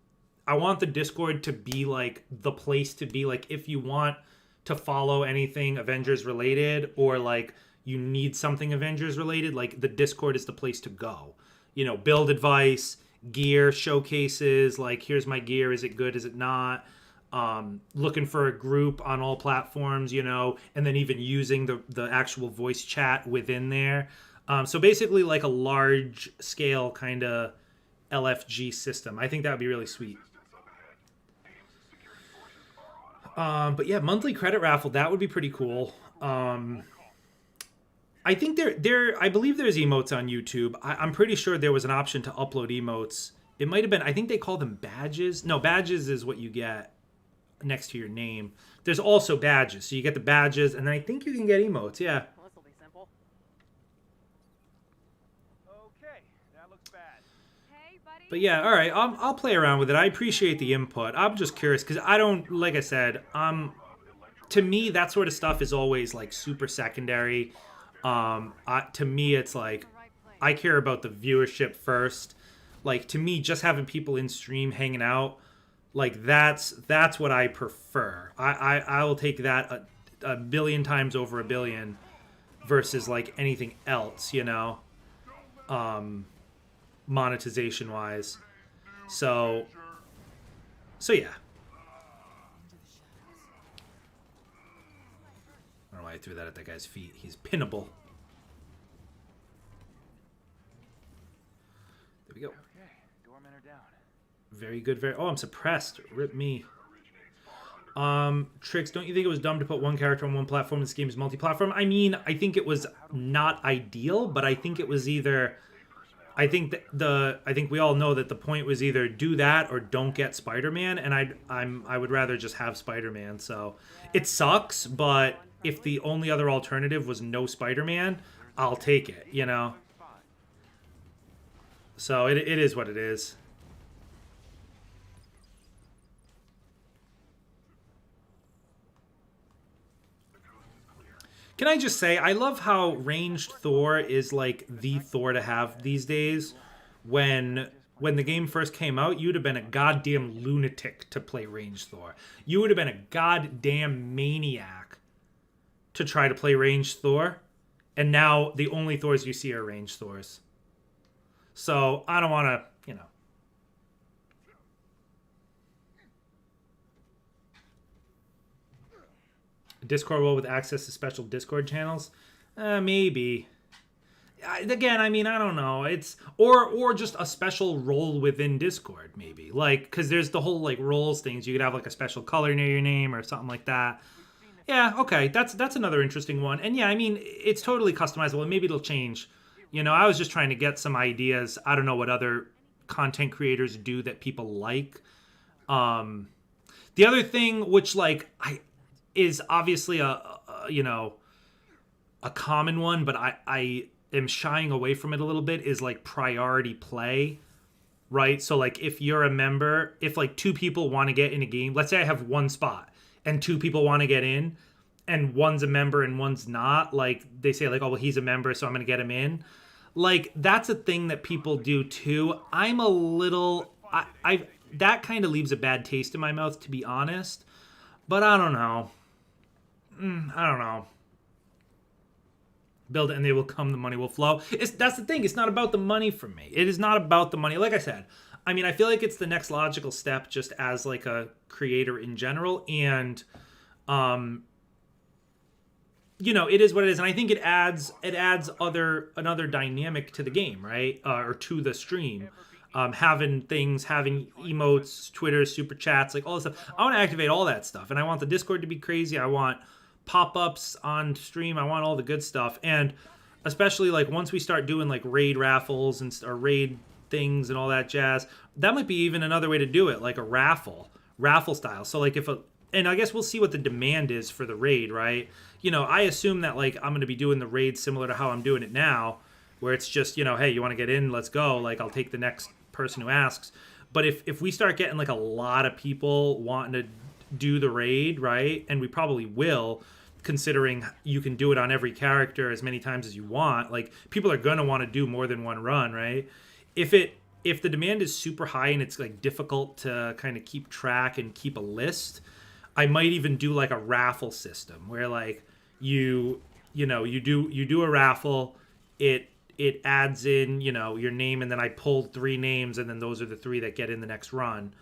I want the Discord to be like the place to be. Like if you want to follow anything Avengers related, or like you need something Avengers related, like the Discord is the place to go. You know, build advice, gear showcases, like here's my gear, is it good, is it not? Looking for a group on all platforms, you know, and then even using the actual voice chat within there. So basically like a large scale kind of LFG system. I think that would be really sweet. But yeah, monthly credit raffle, that would be pretty cool. I think I believe there's emotes on YouTube. I'm pretty sure there was an option to upload emotes. It might have been, I think they call them badges. No, badges is what you get next to your name. There's also badges. So you get the badges, and then I think you can get emotes, yeah. Well, this will be simple. Okay, that looks bad. Hey, buddy. But yeah, all right, I'll play around with it. I appreciate the input. I'm just curious, because I don't, like I said, to me, that sort of stuff is always, like, super secondary. To me, it's like, I care about the viewership first. Like, to me, just having people in stream hanging out, like, that's what I prefer. I will take that a billion times over a billion versus, like, anything else, you know? Monetization-wise. So yeah. I don't know why I threw that at that guy's feet. He's pinnable. There we go. Okay, doormen are down. Very good. Oh, I'm suppressed. Rip me. Tricks, don't you think it was dumb to put one character on one platform? This game is multi-platform. I mean, I think it was not ideal, but I think it was either... I think we all know that the point was either do that or don't get Spider-Man, and I would rather just have Spider-Man. So it sucks, but if the only other alternative was no Spider-Man, I'll take it, you know? So it is what it is. Can I just say, I love how ranged Thor is like the Thor to have these days. When the game first came out, you'd have been a goddamn lunatic to play ranged Thor. You would have been a goddamn maniac to try to play ranged Thor. And now the only Thors you see are ranged Thors. So I don't want to, you know. Discord role with access to special Discord channels? Maybe. Again, I mean, I don't know. It's or just a special role within Discord, maybe. Like, because there's the whole like roles things. You could have like a special color near your name or something like that. Yeah, okay, that's another interesting one. And yeah, I mean, it's totally customizable. And maybe it'll change. You know, I was just trying to get some ideas. I don't know what other content creators do that people like. The other thing, which like is obviously a common one, but I am shying away from it a little bit, is like priority play, right? So like if you're a member, if like two people want to get in a game, let's say I have one spot and two people want to get in and one's a member and one's not, like they say like, oh, well, he's a member, so I'm going to get him in. Like that's a thing that people do too. I'm a little, I that kind of leaves a bad taste in my mouth, to be honest, but I don't know. I don't know. Build it and they will come, the money will flow. That's the thing. It's not about the money for me. It is not about the money. Like I said, I mean, I feel like it's the next logical step just as like a creator in general. And, you know, it is what it is. And I think it adds another dynamic to the game, right? Or to the stream. Having emotes, Twitter, super chats, like all this stuff. I want to activate all that stuff. And I want the Discord to be crazy. I want pop-ups on stream. I want all the good stuff. And especially like once we start doing like raid raffles or raid things and all that jazz, that might be even another way to do it, like a raffle style. So like and I guess we'll see what the demand is for the raid, right? You know, I assume that like I'm going to be doing the raid similar to how I'm doing it now, where it's just, you know, hey, you want to get in? Let's go. Like I'll take the next person who asks. But if we start getting like a lot of people wanting to do the raid, right? And we probably will, considering you can do it on every character as many times as you want. Like people are going to want to do more than one run, right? If if the demand is super high and it's like difficult to kind of keep track and keep a list, I might even do like a raffle system where like you do a raffle, it adds in, your name, and then I pulled 3 names, and then those are the 3 that get in the next run.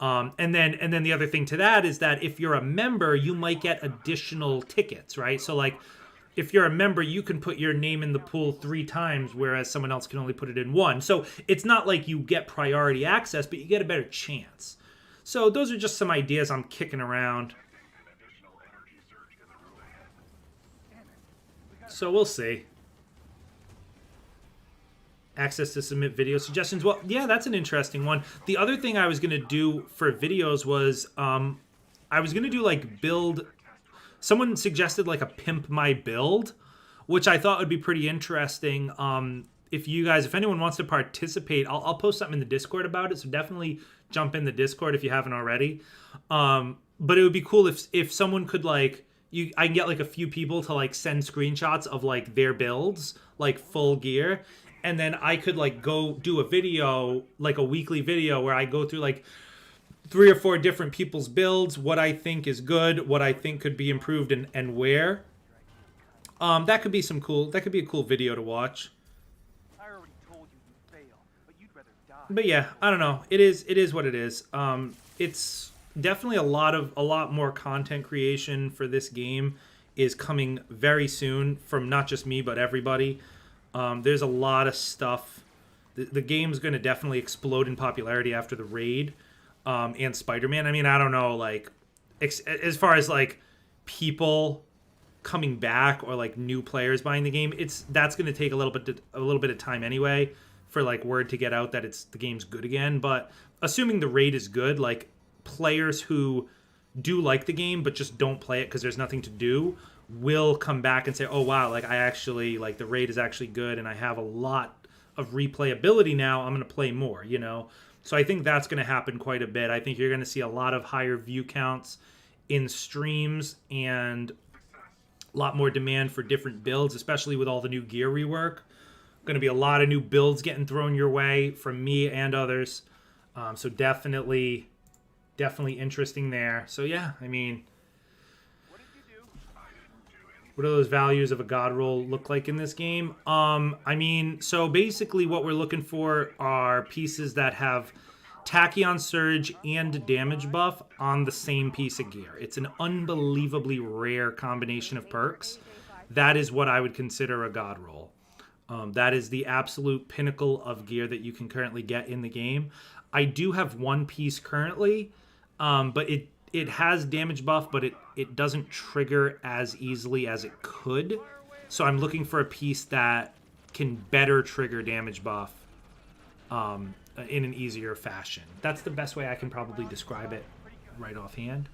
And then the other thing to that is that if you're a member, you might get additional tickets, right? So like if you're a member, you can put your name in the pool 3 times, whereas someone else can only put it in 1. So it's not like you get priority access, but you get a better chance. So those are just some ideas I'm kicking around. So we'll see. Access to submit video suggestions. Well, yeah, that's an interesting one. The other thing I was going to do for videos was I was going to do like build. Someone suggested like a pimp my build, which I thought would be pretty interesting. If anyone wants to participate, I'll post something in the Discord about it. So definitely jump in the Discord if you haven't already. But it would be cool if someone could like, I can get like a few people to like send screenshots of like their builds, like full gear. And then I could like go do a video, like a weekly video where I go through like 3 or 4 different people's builds, what I think is good, what I think could be improved, and where. That could be a cool video to watch. I already told you you'd fail, but you'd rather die. But yeah, I don't know. It is what it is. It's definitely a lot more content creation for this game is coming very soon from not just me but everybody. There's a lot of stuff. The game's going to definitely explode in popularity after the raid and Spider-Man. I mean, I don't know, like as far as like people coming back or like new players buying the game, that's going to take a little bit of time anyway for like word to get out that the game's good again. But assuming the raid is good, like players who do like the game but just don't play it because there's nothing to do will come back and say, oh wow, like I actually like the raid is actually good and I have a lot of replayability now, I'm going to play more, So I think that's going to happen quite a bit. I think you're going to see a lot of higher view counts in streams and a lot more demand for different builds, especially with all the new gear rework. Going to be a lot of new builds getting thrown your way from me and others. So definitely interesting there. So yeah, I mean, what do those values of a god roll look like in this game? I mean, so basically what we're looking for are pieces that have Tachyon Surge and damage buff on the same piece of gear. It's an unbelievably rare combination of perks. That is what I would consider a god roll. That is the absolute pinnacle of gear that you can currently get in the game. I do have one piece currently, but it has damage buff, but it doesn't trigger as easily as it could. So I'm looking for a piece that can better trigger damage buff in an easier fashion. That's the best way I can probably describe it right offhand.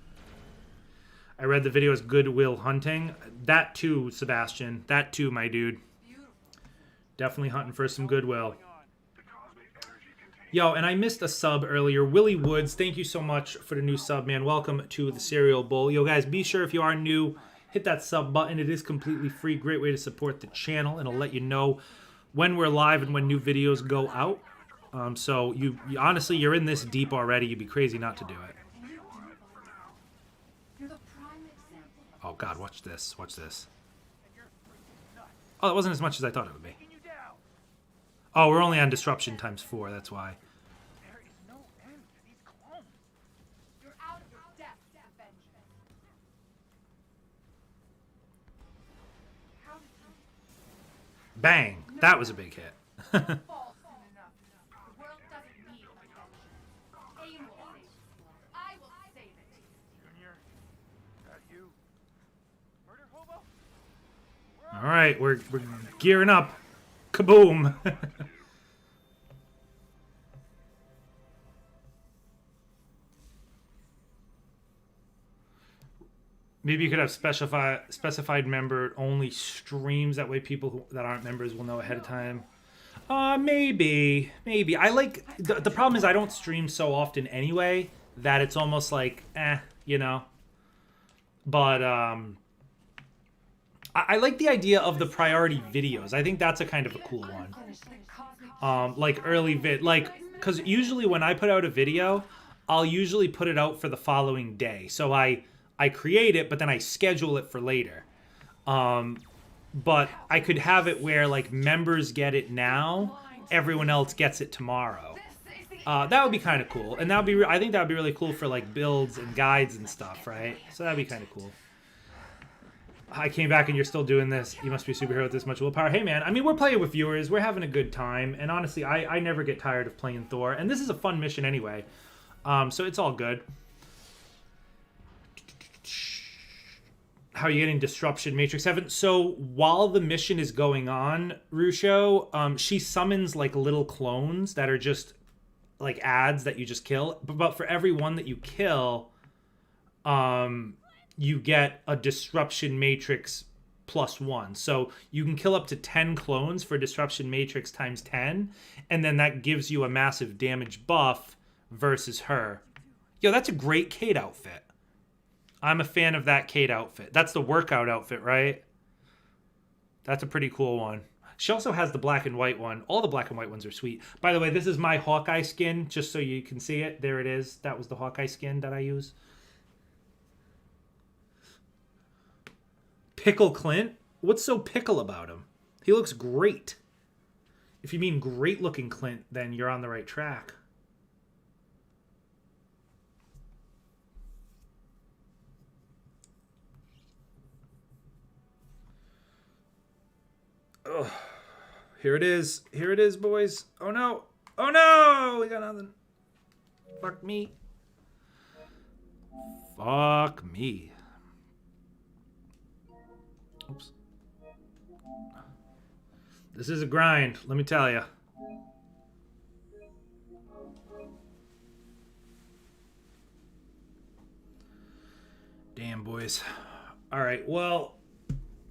I read the video as Goodwill Hunting. That too, Sebastian. That too, my dude. Definitely hunting for some goodwill. Yo, and I missed a sub earlier. Willie Woods, thank you so much for the new sub, man. Welcome to the Cereal Bowl. Yo, guys, be sure if you are new, hit that sub button. It is completely free. Great way to support the channel. It'll let you know when we're live and when new videos go out. So you honestly, you're in this deep already. You'd be crazy not to do it. Oh, God, watch this. Watch this. Oh, that wasn't as much as I thought it would be. Oh, we're only on disruption times 4, that's why. There is no end to these clones. You're out of your depth, Benjamin. How did you Bang! That was a big hit. fall soon enough? The world doesn't need a vengeance. Aim will save it. I will save it. Junior, is that you? Murder hobo? All right, we're gearing up. Kaboom! Maybe you could have specified member only streams. That way people that aren't members will know ahead of time. Maybe. I like... The problem is I don't stream so often anyway that it's almost like, But, I like the idea of the priority videos. I think that's a kind of a cool one. Like early vid... Like, because usually when I put out a video, I'll usually put it out for the following day. So I create it, but then I schedule it for later. But I could have it where like members get it now, everyone else gets it tomorrow. That would be kind of cool, and that would be. I think that would be really cool for like builds and guides and stuff, right? So that'd be kind of cool. I came back and you're still doing this. You must be a superhero with this much willpower. Hey man, I mean we're playing with viewers, we're having a good time, and honestly, I never get tired of playing Thor, and this is a fun mission anyway, so it's all good. How are you getting Disruption Matrix 7? So while the mission is going on, Rusho, she summons like little clones that are just like ads that you just kill. But for every one that you kill, you get a Disruption Matrix +1. So you can kill up to 10 clones for Disruption Matrix times 10. And then that gives you a massive damage buff versus her. Yo, that's a great Kate outfit. I'm a fan of that Kate outfit. That's the workout outfit, right? That's a pretty cool one. She also has the black and white one. All the black and white ones are sweet. By the way, this is my Hawkeye skin, just so you can see it. There it is. That was the Hawkeye skin that I use. Pickle Clint? What's so pickle about him? He looks great. If you mean great looking Clint, then you're on the right track. Ugh. Here it is. Here it is, boys. Oh no. Oh no! We got nothing. Fuck me. Fuck me. Oops. This is a grind, let me tell you. Damn, boys. All right, well,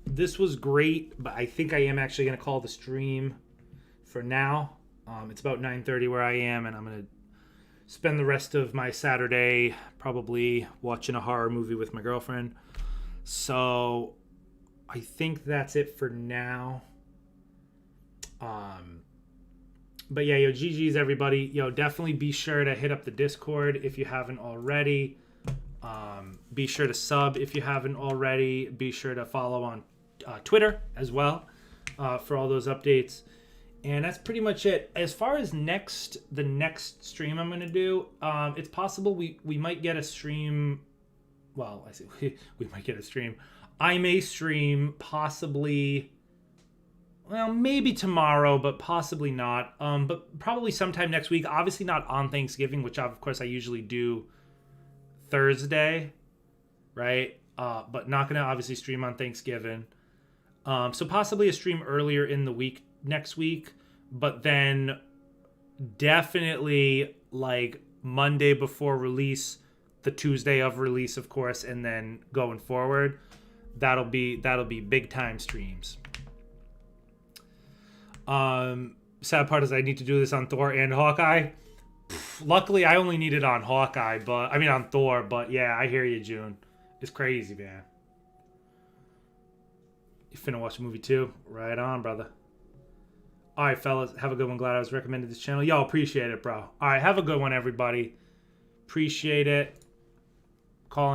this was great, but I think I am actually going to call the stream for now. It's about 9:30 where I am, and I'm going to spend the rest of my Saturday probably watching a horror movie with my girlfriend. So I think that's it for now. But yeah, yo, GG's everybody. Yo, definitely be sure to hit up the Discord if you haven't already. Be sure to sub if you haven't already. Be sure to follow on Twitter as well for all those updates. And that's pretty much it. As far as the next stream I'm going to do, it's possible we might get a stream. Well, I say we might get a stream. I may stream possibly, well, maybe tomorrow, but possibly not. But probably sometime next week. Obviously not on Thanksgiving, which of course I usually do Thursday, right? But not going to obviously stream on Thanksgiving. So possibly a stream earlier in the week next week, but then definitely like Monday before release, the Tuesday of release, of course, and then going forward, that'll be big time streams. Sad part is I need to do this on Thor and Hawkeye. Luckily, I only need it on Hawkeye, but I mean on Thor. But yeah, I hear you, June. It's crazy, man. You finna watch a movie too? Right on, brother. All right, fellas, have a good one. Glad I was recommended this channel. Yo, appreciate it, bro. All right, have a good one, everybody. Appreciate it. Calling it.